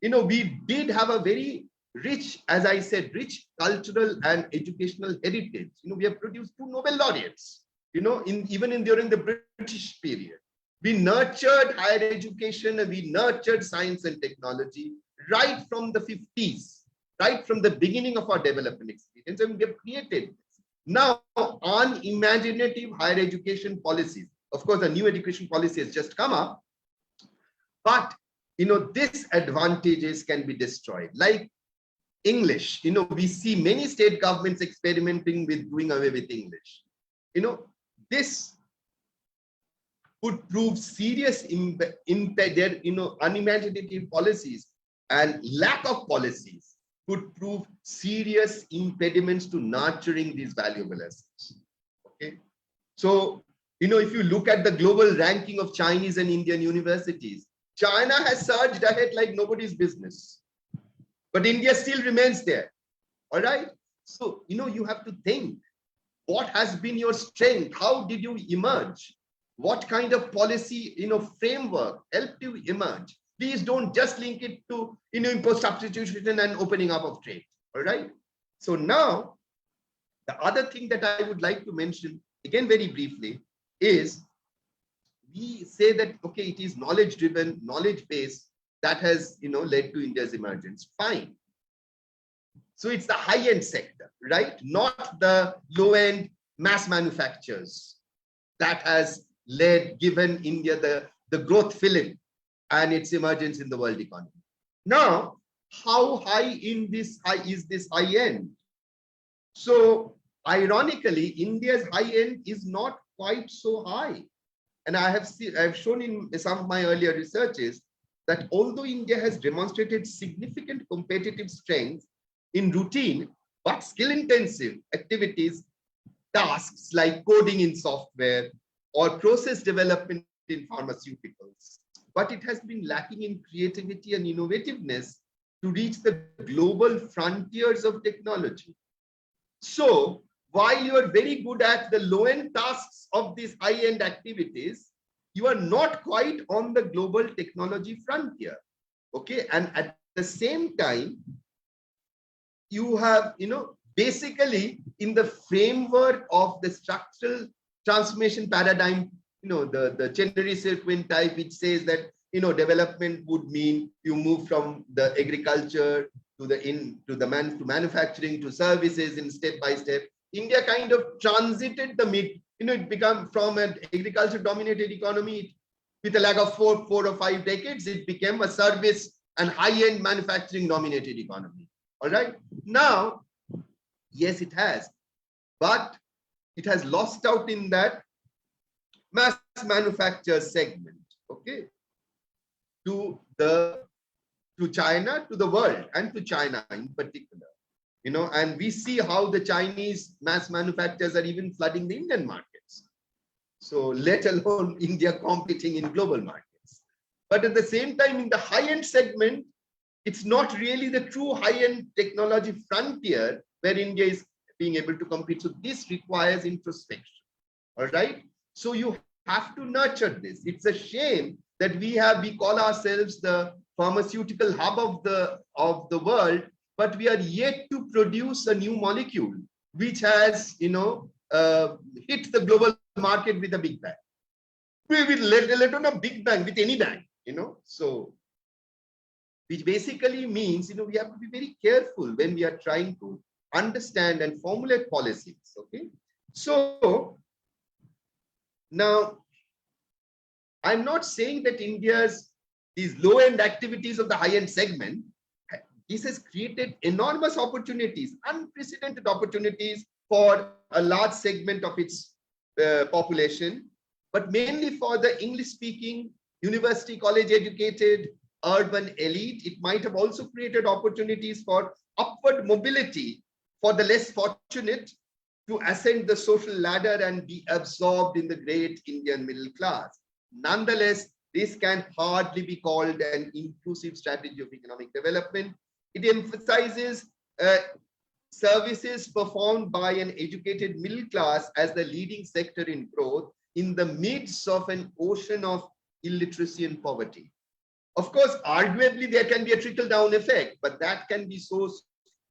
We did have a very rich, as I said, rich cultural and educational heritage. We have produced 2 Nobel laureates, even during the British period. We nurtured higher education and we nurtured science and technology right from the 50s, right from the beginning of our development experience, and we have created this. Now, unimaginative higher education policies. Of course, the new education policy has just come up, but these advantages can be destroyed. Like English, we see many state governments experimenting with doing away with English. This would prove serious unimaginative policies and lack of policies could prove serious impediments to nurturing these valuable assets. Okay, so if you look at the global ranking of Chinese and Indian universities, China has surged ahead like nobody's business, but India still remains there. All right, so you have to think, what has been your strength? How did you emerge? What kind of policy, framework helped you emerge? Please don't just link it to, import substitution and opening up of trade. All right. So now, the other thing that I would like to mention, again, very briefly, is we say that, okay, it is knowledge-driven, knowledge-based that has, led to India's emergence. Fine. So it's the high-end sector, right? Not the low-end mass manufacturers that has given India the growth fillip and its emergence in the world economy. Now, how high is this high end? So ironically, India's high end is not quite so high. And I've shown in some of my earlier researches that although India has demonstrated significant competitive strength in routine but skill-intensive activities, tasks like coding in software or process development in pharmaceuticals, but it has been lacking in creativity and innovativeness to reach the global frontiers of technology. So while you are very good at the low-end tasks of these high-end activities, you are not quite on the global technology frontier. Okay, and at the same time, you have, basically in the framework of the structural transformation paradigm, the Chenery Circuit type, which says that, development would mean you move from the agriculture to manufacturing to services in step by step. India kind of transited the mid, it became from an agriculture dominated economy with a lag of four or 5 decades, it became a service and high-end manufacturing dominated economy. All right. Now, yes, it has, but it has lost out in that mass manufacture segment, okay, to China, to the world, and to China in particular. And we see how the Chinese mass manufacturers are even flooding the Indian markets. So let alone India competing in global markets. But at the same time, in the high-end segment, it's not really the true high-end technology frontier where India is being able to compete. So this requires introspection. All right. So you have to nurture this. It's a shame that we call ourselves the pharmaceutical hub of the world, but we are yet to produce a new molecule which has hit the global market with a big bang. We will let alone a big bang with any bang, so which basically means we have to be very careful when we are trying to understand and formulate policies. Okay, so now I'm not saying that these low-end activities of the high-end segment, this has created enormous opportunities, unprecedented opportunities for a large segment of its population, but mainly for the English-speaking, university, college-educated, urban elite. It might have also created opportunities for upward mobility for the less fortunate to ascend the social ladder and be absorbed in the great Indian middle class. Nonetheless, this can hardly be called an inclusive strategy of economic development. It emphasizes services performed by an educated middle class as the leading sector in growth in the midst of an ocean of illiteracy and poverty. Of course, arguably, there can be a trickle-down effect, but that can be so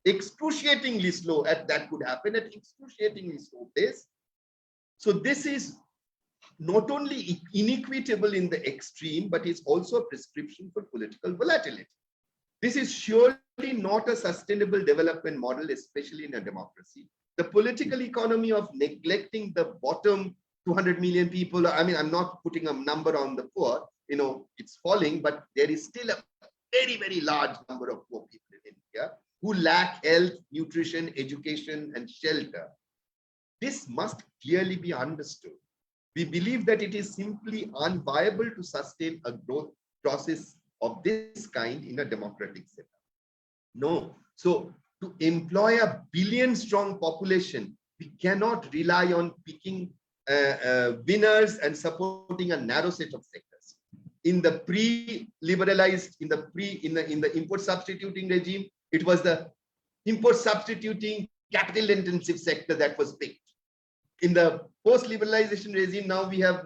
excruciatingly slow, that could happen at excruciatingly slow pace. So this is not only inequitable in the extreme, but it's also a prescription for political volatility. This is surely not a sustainable development model, especially in a democracy. The political economy of neglecting the bottom 200 million people, I mean, I'm not putting a number on the poor, it's falling, but there is still a very, very large number of poor people in India who lack health, nutrition, education, and shelter. This must clearly be understood. We believe that it is simply unviable to sustain a growth process of this kind in a democratic setup. No. So to employ a billion-strong population, we cannot rely on picking winners and supporting a narrow set of sectors. In the pre-liberalized, in the import substituting regime, it was the import substituting capital-intensive sector that was picked. In the post-liberalization regime, now we have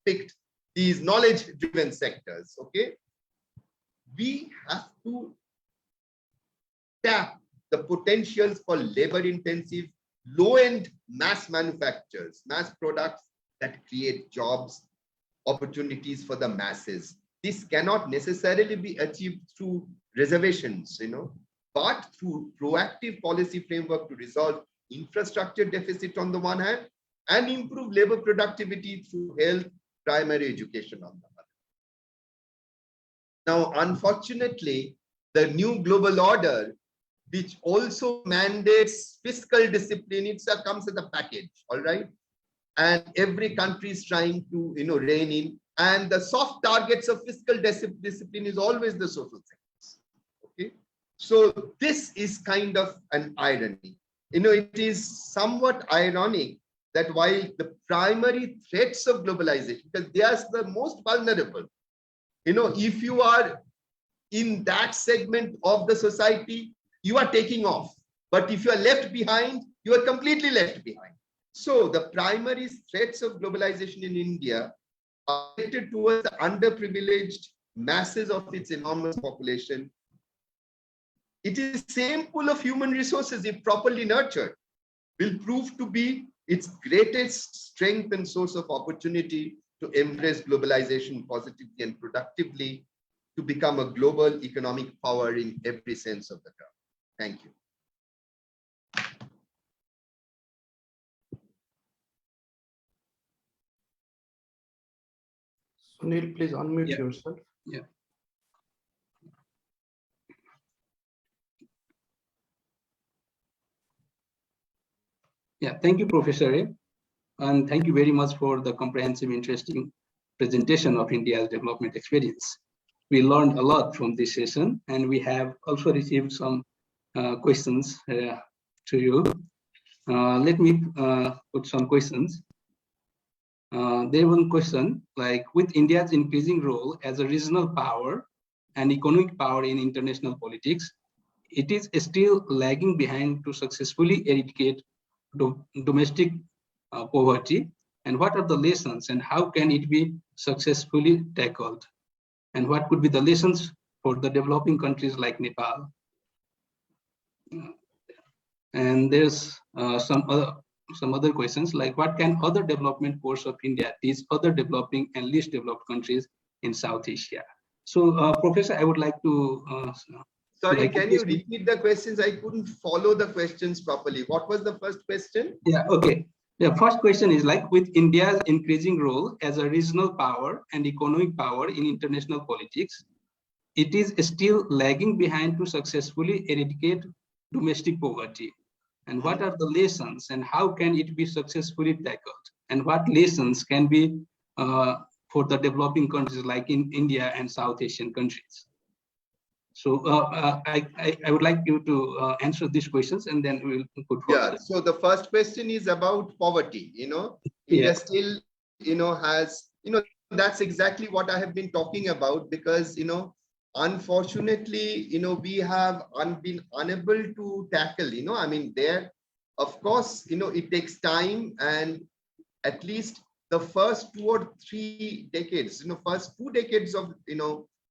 picked these knowledge-driven sectors. Okay, we have to tap the potentials for labor-intensive, low-end mass manufacturers, mass products that create jobs, opportunities for the masses. This cannot necessarily be achieved through reservations, but through proactive policy framework to resolve infrastructure deficit on the one hand and improve labor productivity through health, primary education on the other. Now, unfortunately, the new global order, which also mandates fiscal discipline, it comes as a package, all right? And every country is trying to, rein in. And the soft targets of fiscal discipline is always the social sectors. Okay, so this is kind of an irony. It is somewhat ironic that while the primary threats of globalization, because they are the most vulnerable, if you are in that segment of the society, you are taking off. But if you are left behind, you are completely left behind. So the primary threats of globalization in India are directed towards the underprivileged masses of its enormous population. It is the same pool of human resources, if properly nurtured, will prove to be its greatest strength and source of opportunity to embrace globalization positively and productively, to become a global economic power in every sense of the term. Thank you. Sunil, please unmute Yeah. yourself. Yeah. Yeah, thank you, Professor A. And thank you very much for the comprehensive, interesting presentation of India's development experience. We learned a lot from this session, and we have also received some questions to you. Let me put some questions. There one question, like, with India's increasing role as a regional power and economic power in international politics, it is still lagging behind to successfully eradicate domestic poverty. And what are the lessons and how can it be successfully tackled? And what could be the lessons for the developing countries like Nepal? And there's some other questions, like, what can other development force of India teach other developing and least developed countries in South Asia? So, Professor, I would like to Sorry, can you repeat the questions? I couldn't follow the questions properly. What was the first question? Yeah, okay. The first question is, like, with India's increasing role as a regional power and economic power in international politics, it is still lagging behind to successfully eradicate domestic poverty. And what are the lessons and how can it be successfully tackled? And what lessons can be for the developing countries like in India and South Asian countries? So I would like you to answer these questions, and then we'll put forward. Yeah, so the first question is about poverty. India still, has, that's exactly what I have been talking about, because, unfortunately, we have been unable to tackle, I mean, there, of course, it takes time, and at least the first 2 or 3 decades, first 2 decades of,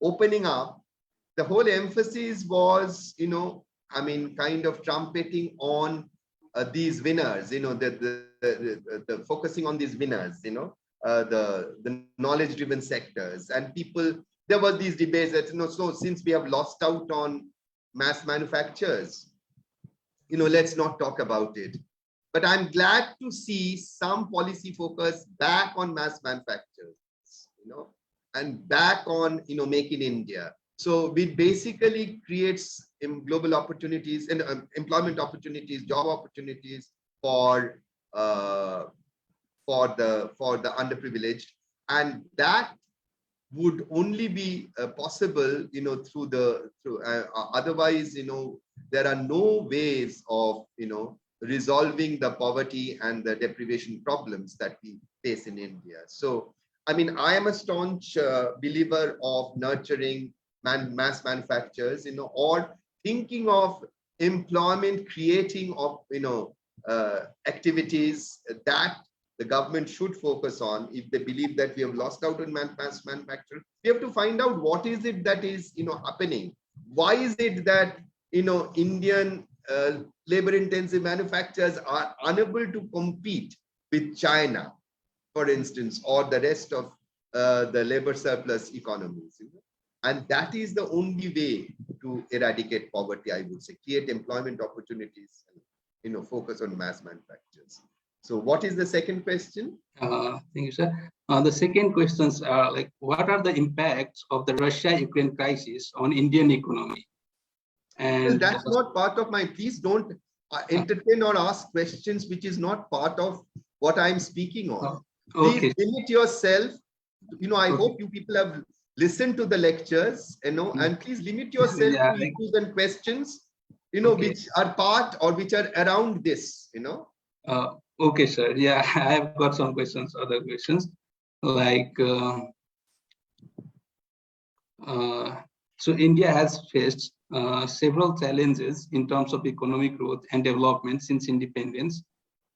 opening up, the whole emphasis was, I mean, kind of trumpeting on these winners, the focusing on these winners, the knowledge-driven sectors, and people. There were these debates that, so since we have lost out on mass manufacturers, let's not talk about it. But I'm glad to see some policy focus back on mass manufacturers, and back on, Make in India. So it basically creates global opportunities and employment opportunities, job opportunities for the underprivileged, and that would only be possible, through otherwise, there are no ways of, resolving the poverty and the deprivation problems that we face in India. So, I mean, I am a staunch believer of nurturing mass manufacturers, or thinking of employment creating of, activities that the government should focus on. If they believe that we have lost out on mass manufacturing, we have to find out what is it that is, happening. Why is it that, Indian labor-intensive manufacturers are unable to compete with China, for instance, or the rest of the labor surplus economies? And that is the only way to eradicate poverty, I would say. Create employment opportunities, and, focus on mass manufacturers. So what is the second question? Thank you, sir. The second questions are, like, what are the impacts of the Russia-Ukraine crisis on Indian economy? And well, that's not part of my, please don't entertain or ask questions which is not part of what I'm speaking on. Okay. Please limit yourself. I Okay. hope you people have listened to the lectures, and please limit yourself Yeah, to issues and questions, Okay. which are part or which are around this, Okay, sir. Yeah, I have got some questions, other questions, like, so India has faced several challenges in terms of economic growth and development since independence.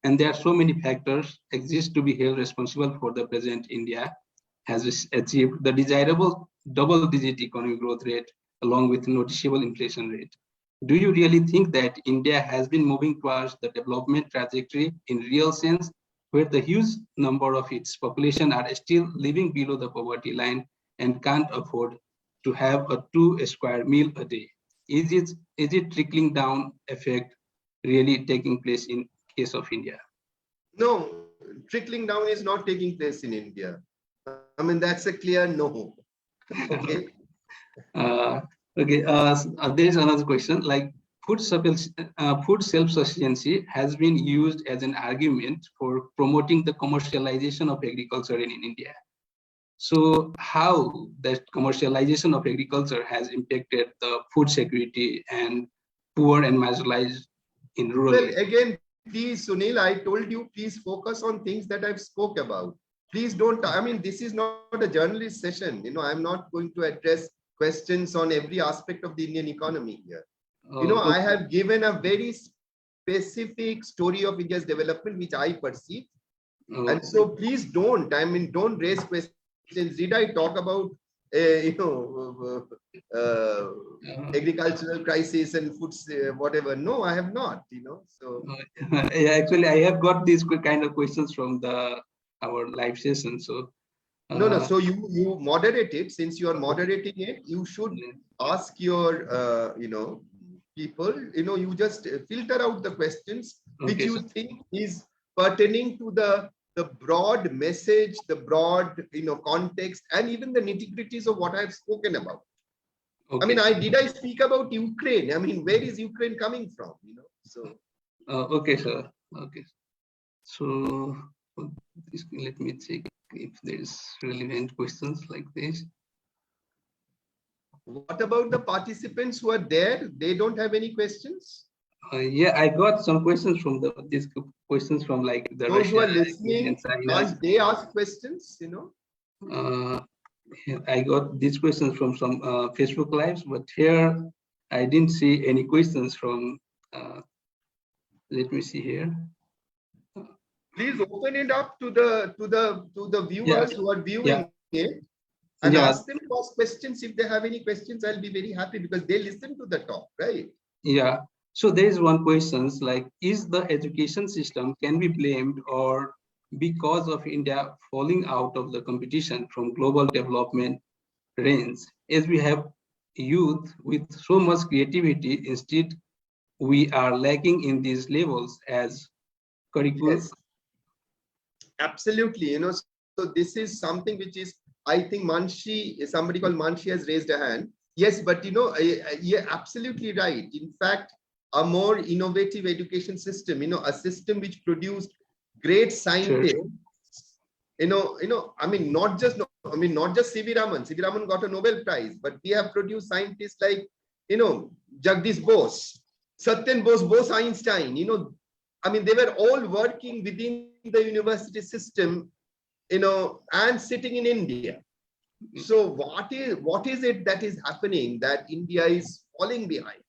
And there are so many factors exist to be held responsible for the present India has achieved the desirable double-digit economic growth rate along with noticeable inflation rate. Do you really think that India has been moving towards the development trajectory in real sense, where the huge number of its population are still living below the poverty line and can't afford to have a 2 square meal a day? Is it trickling down effect really taking place in case of India? No, trickling down is not taking place in India. I mean, that's a clear no. Okay. There is another question, like food self-sufficiency has been used as an argument for promoting the commercialization of agriculture in India. So how that commercialization of agriculture has impacted the food security and poor and marginalized in rural Well, areas? again, please, Sunil, I told you, please focus on things that I've spoke about. Please don't, I mean, this is not a journalist session. I'm not going to address questions on every aspect of the Indian economy here. I have given a very specific story of India's development, which I perceive. And so please don't raise questions. Did I talk about, agricultural crisis and foods, whatever? No, I have not, so. Yeah, actually, I have got these kind of questions from our live session. So No. So you moderate it. Since you are moderating it, you should ask your people. You just filter out the questions which you think is pertaining to the broad message, the broad context, and even the nitty-gritties of what I've spoken about. I mean, did I speak about Ukraine? I mean, where is Ukraine coming from? So. Okay, sir. Okay. So let me check if there's relevant questions like this. What about the participants who are there? They don't have any questions? Yeah, I got some questions from these questions from like the those Russia, who are listening. Can't they ask questions? I got these questions from some Facebook lives, but here I didn't see any questions from. Let me see here. Please open it up to the viewers who are viewing it, and ask them to ask questions. If they have any questions, I'll be very happy because they listen to the talk, right? Yeah. So there is one question like, is the education system can be blamed or because of India falling out of the competition from global development range, as we have youth with so much creativity, instead we are lacking in these levels as curriculum. Yes. Absolutely. So this is something which is, I think somebody called Manshi has raised a hand. Yes, but yeah, absolutely right. In fact, a more innovative education system, a system which produced great scientists, I mean, not just C.V. Raman. C.V. Raman got a Nobel Prize, but we have produced scientists like, Jagdish Bose, Satyen Bose, Bose Einstein, I mean, they were all working within the university system, and sitting in India. So what is it that is happening that India is falling behind,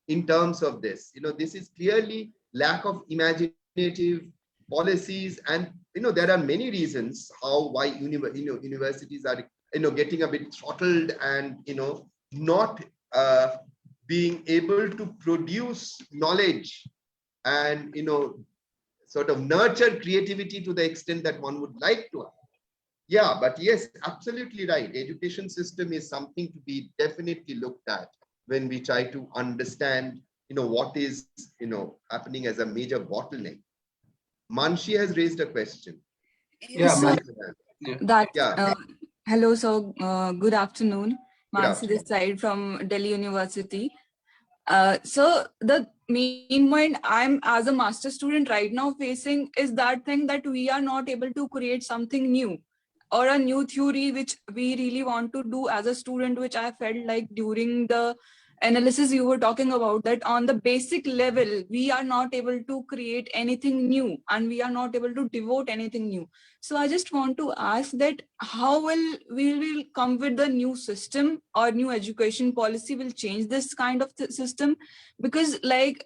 in terms of this? This is clearly lack of imaginative policies, and there are many reasons why universities are getting a bit throttled and not being able to produce knowledge and sort of nurture creativity to the extent that one would like to have. Yeah, but yes, absolutely right. Education system is something to be definitely looked at when we try to understand, what is, happening as a major bottleneck. Manshi has raised a question. Yes, sir. Yeah. Hello, sir. Good afternoon. Good Mansi afternoon. this side from Delhi University. So the main point I'm as a master student right now facing is that thing that we are not able to create something new or a new theory which we really want to do as a student, which I felt like during the analysis you were talking about, that on the basic level we are not able to create anything new and we are not able to devote anything new. So I just want to ask that how will we will come with the new system or new education policy will change this kind of system? Because like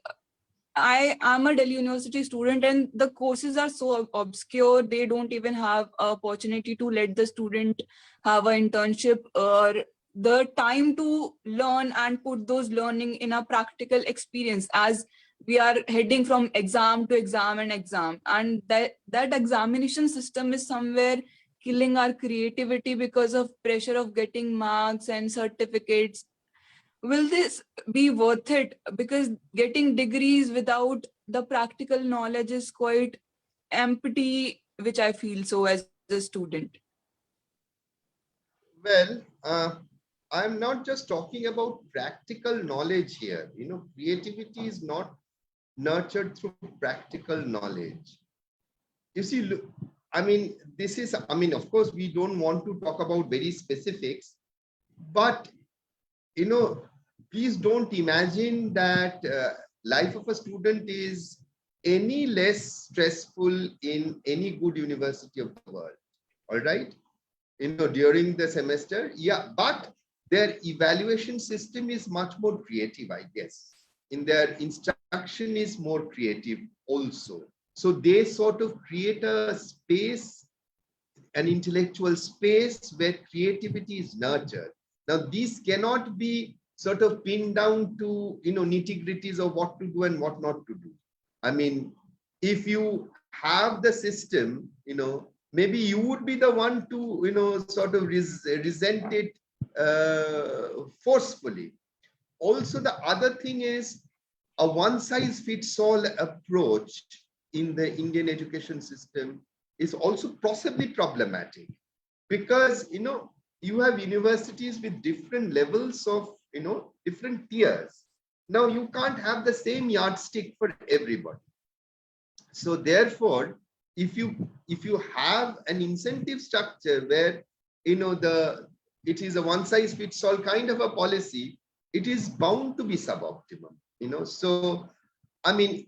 I am a Delhi University student and the courses are so obscure. They don't even have a opportunity to let the student have an internship or the time to learn and put those learning in a practical experience, as we are heading from exam to exam and exam. And that examination system is somewhere killing our creativity because of pressure of getting marks and certificates. Will this be worth it? Because getting degrees without the practical knowledge is quite empty, which I feel so as a student. Well, I'm not just talking about practical knowledge here. Creativity is not nurtured through practical knowledge. You see, look, of course, we don't want to talk about very specifics, but, please don't imagine that life of a student is any less stressful in any good university of the world. All right. During the semester, yeah, but their evaluation system is much more creative, I guess. In their instruction is more creative also. So they sort of create a space, an intellectual space where creativity is nurtured. Now, these cannot be sort of pinned down to, nitty-gritties of what to do and what not to do. I mean, if you have the system, maybe you would be the one to, sort of resent it forcefully. Also, the other thing is a one-size-fits-all approach in the Indian education system is also possibly problematic, because, you have universities with different levels of, different tiers. Now, you can't have the same yardstick for everybody. So therefore, if you have an incentive structure where it is a one size fits all kind of a policy, it is bound to be suboptimal. So I mean,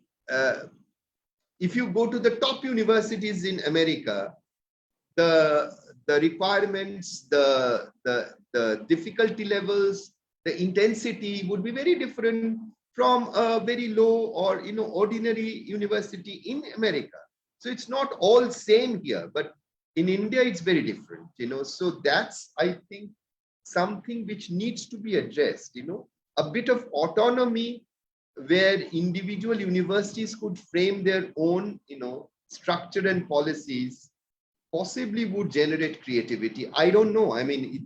if you go to the top universities in America, the requirements, the difficulty levels, the intensity would be very different from a very low or ordinary university in America. So it's not all same here, but in India it's very different. So that's, I think, something which needs to be addressed. A bit of autonomy where individual universities could frame their own structure and policies possibly would generate creativity. I don't know. I mean,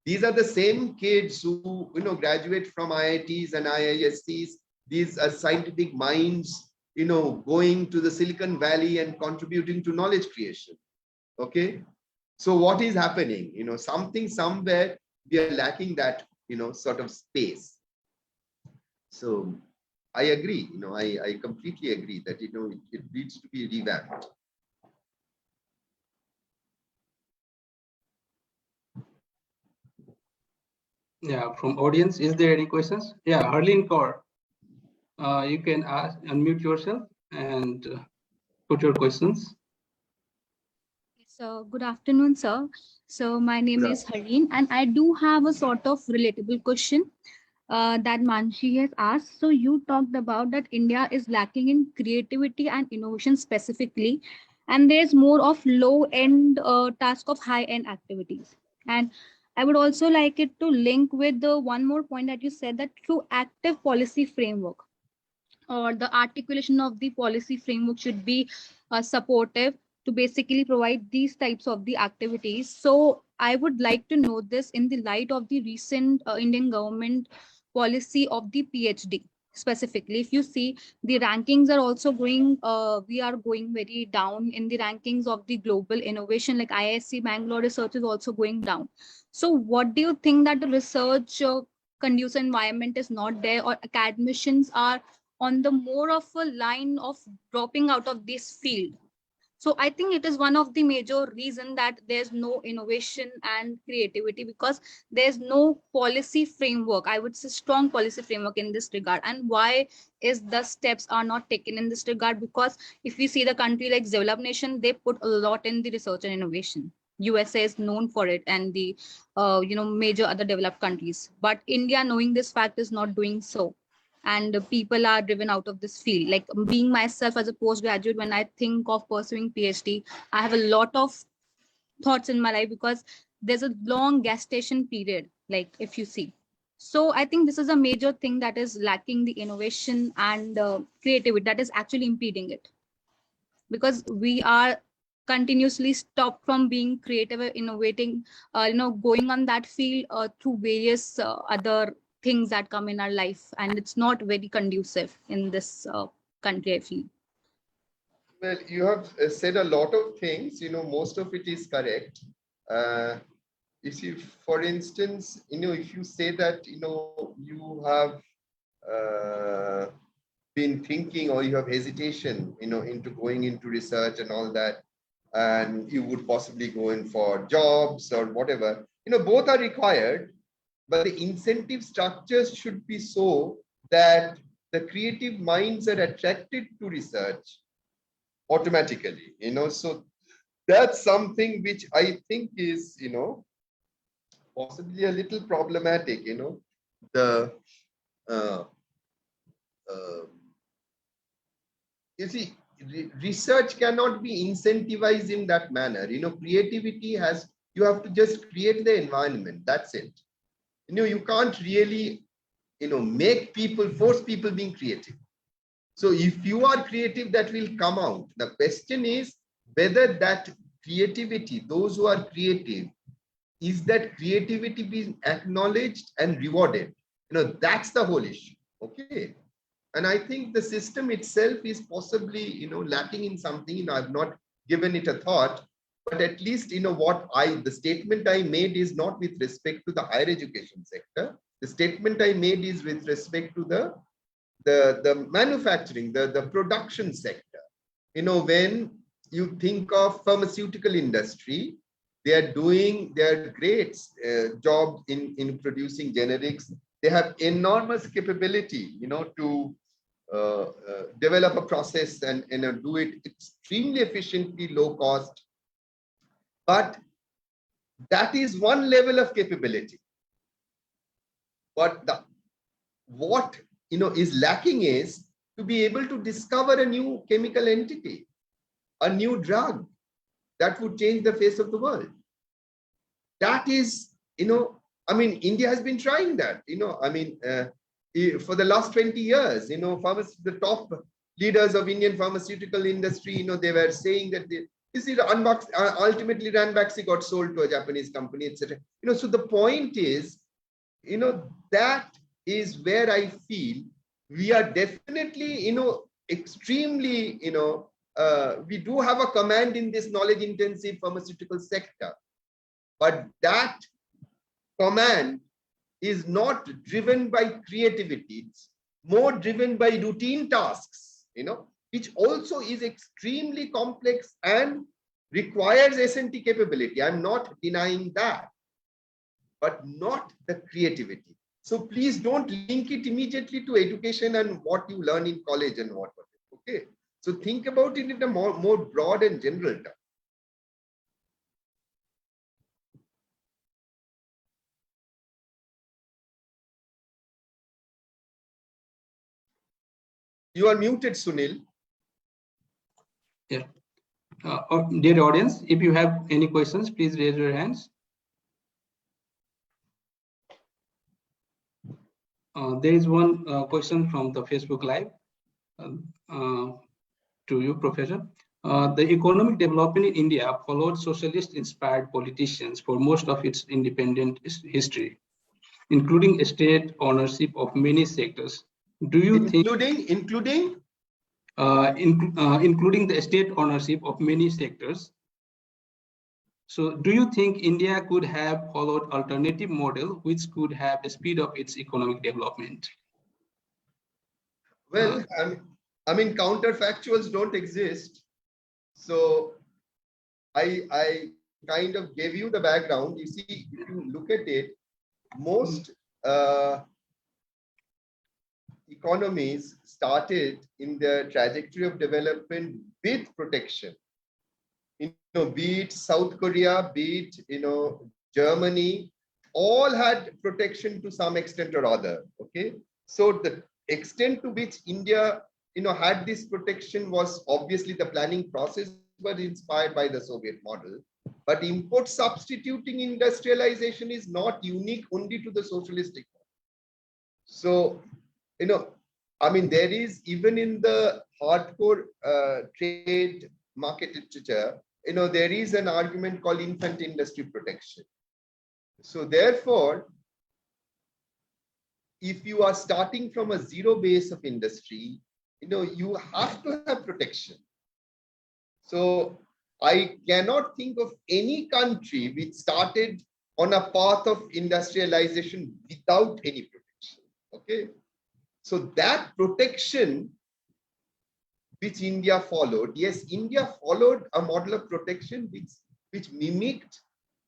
these are the same kids who graduate from IITs and IISCs. These are scientific minds, going to the Silicon Valley and contributing to knowledge creation. Okay, so what is happening? Something somewhere we are lacking that sort of space. So I agree. I completely agree that it needs to be revamped. Yeah, from audience, is there any questions? Yeah, Harleen Kaur, you can unmute yourself and put your questions. So good afternoon, sir. So my name is Hareen, and I do have a sort of relatable question that Manshi has asked. So you talked about that India is lacking in creativity and innovation specifically, and there's more of low-end task of high-end activities. And I would also like it to link with the one more point that you said, that through active policy framework or the articulation of the policy framework should be supportive to basically provide these types of the activities. So I would like to know this in the light of the recent Indian government policy of the PhD. Specifically, if you see, the rankings are also going, we are going very down in the rankings of the global innovation, like IISc Bangalore research is also going down. So what do you think, that the research conducive environment is not there, or academicians are on the more of a line of dropping out of this field? So I think it is one of the major reason that there's no innovation and creativity, because there's no policy framework, I would say strong policy framework in this regard. And why is the steps are not taken in this regard? Because if we see the country like developed nation, they put a lot in the research and innovation. USA is known for it, and the major other developed countries. But India, knowing this fact, is not doing so, and people are driven out of this field. Like being myself as a postgraduate, when I think of pursuing PhD, I have a lot of thoughts in my life, because there's a long gestation period, like if you see. So I think this is a major thing that is lacking, the innovation and creativity, that is actually impeding it, because we are continuously stopped from being creative or innovating, going on that field through various other things that come in our life, and it's not very conducive in this country, I feel. Well, you have said a lot of things, most of it is correct. You see, for instance, if you say that, you have been thinking, or you have hesitation, into going into research and all that, and you would possibly go in for jobs or whatever, both are required, but the incentive structures should be so that the creative minds are attracted to research automatically, so that's something which I think is, possibly a little problematic, the you see, research cannot be incentivized in that manner. Creativity you have to just create the environment. That's it. You can't really, force people being creative. So if you are creative, that will come out. The question is whether that creativity, those who are creative, is that creativity being acknowledged and rewarded? That's the whole issue. Okay. And I think the system itself is possibly, lacking in something. I've not given it a thought, but at least, the statement I made is not with respect to the higher education sector. The statement I made is with respect to the manufacturing, the production sector. When you think of pharmaceutical industry, they are doing their great job in producing generics. They have enormous capability, to develop a process and do it extremely efficiently, low cost. But that is one level of capability. But what is lacking is to be able to discover a new chemical entity, a new drug that would change the face of the world. That is, India has been trying that, for the last 20 years, the top leaders of Indian pharmaceutical industry, they were saying that ultimately Ranbaxy got sold to a Japanese company, etc. So the point is, that is where I feel we are definitely, extremely, we do have a command in this knowledge intensive pharmaceutical sector, but that command is not driven by creativity. It's more driven by routine tasks, which also is extremely complex and requires S&T capability. I'm not denying that, but not the creativity. So please don't link it immediately to education and what you learn in college and whatever. Okay. So think about it in a more broad and general term. You are muted, Sunil. Yeah. Dear audience, if you have any questions, please raise your hands. There is one question from the Facebook Live to you, Professor. The economic development in India followed socialist-inspired politicians for most of its independent history, including state ownership of many sectors. Do you think, including the state ownership of many sectors? So do you think India could have followed alternative model which could have speed up its economic development? Well, counterfactuals don't exist. So I kind of gave you the background. You see, if you look at it, most economies started in the trajectory of development with protection. Be it South Korea, be it, Germany, all had protection to some extent or other. Okay. So the extent to which India, had this protection was obviously the planning process was inspired by the Soviet model. But import substituting industrialization is not unique only to the socialistic model. So, there is, even in the hardcore trade market literature, there is an argument called infant industry protection. So therefore, if you are starting from a zero base of industry, you have to have protection. So I cannot think of any country which started on a path of industrialization without any protection. Okay. So that protection which India followed, yes, India followed a model of protection which mimicked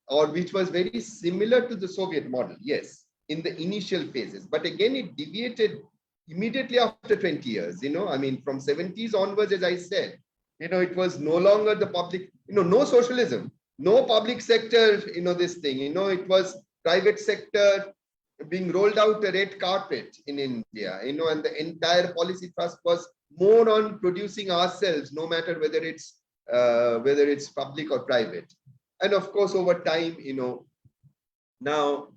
or which was very similar to the Soviet model, yes, in the initial phases. But again, it deviated immediately after 20 years, from 70s onwards, as I said, it was no longer the public, no socialism, no public sector, this thing, it was private sector being rolled out a red carpet in India, and the entire policy thrust was more on producing ourselves, no matter whether it's public or private. And of course, over time, now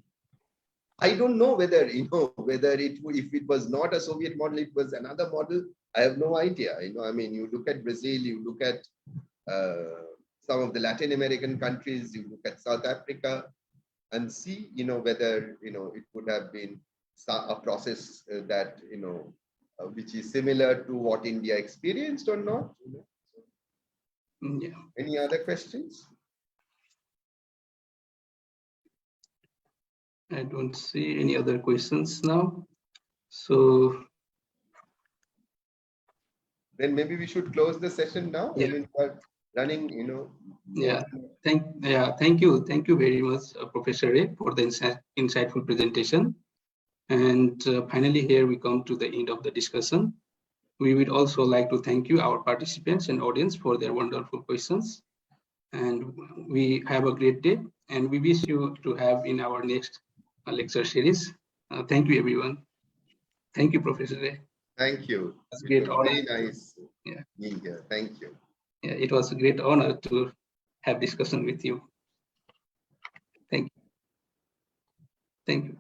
I don't know whether, if it was not a Soviet model, it was another model. I have no idea. You look at Brazil, you look at some of the Latin American countries, you look at South Africa, and see, whether, it would have been a process that, which is similar to what India experienced or not. Yeah. Any other questions? I don't see any other questions now. So then maybe we should close the session now. Yeah. We're running, Yeah. Thank you very much, Professor Ray, for the insightful presentation. And finally, here we come to the end of the discussion. We would also like to thank you, our participants and audience, for their wonderful questions. And we have a great day, and we wish you to have in our next lecture series. Thank you, everyone. Thank you, Professor Ray. Thank you. It's It great was honor. very nice Yeah. being here. Thank you. Yeah, it was a great honor to have discussion with you. Thank you. Thank you.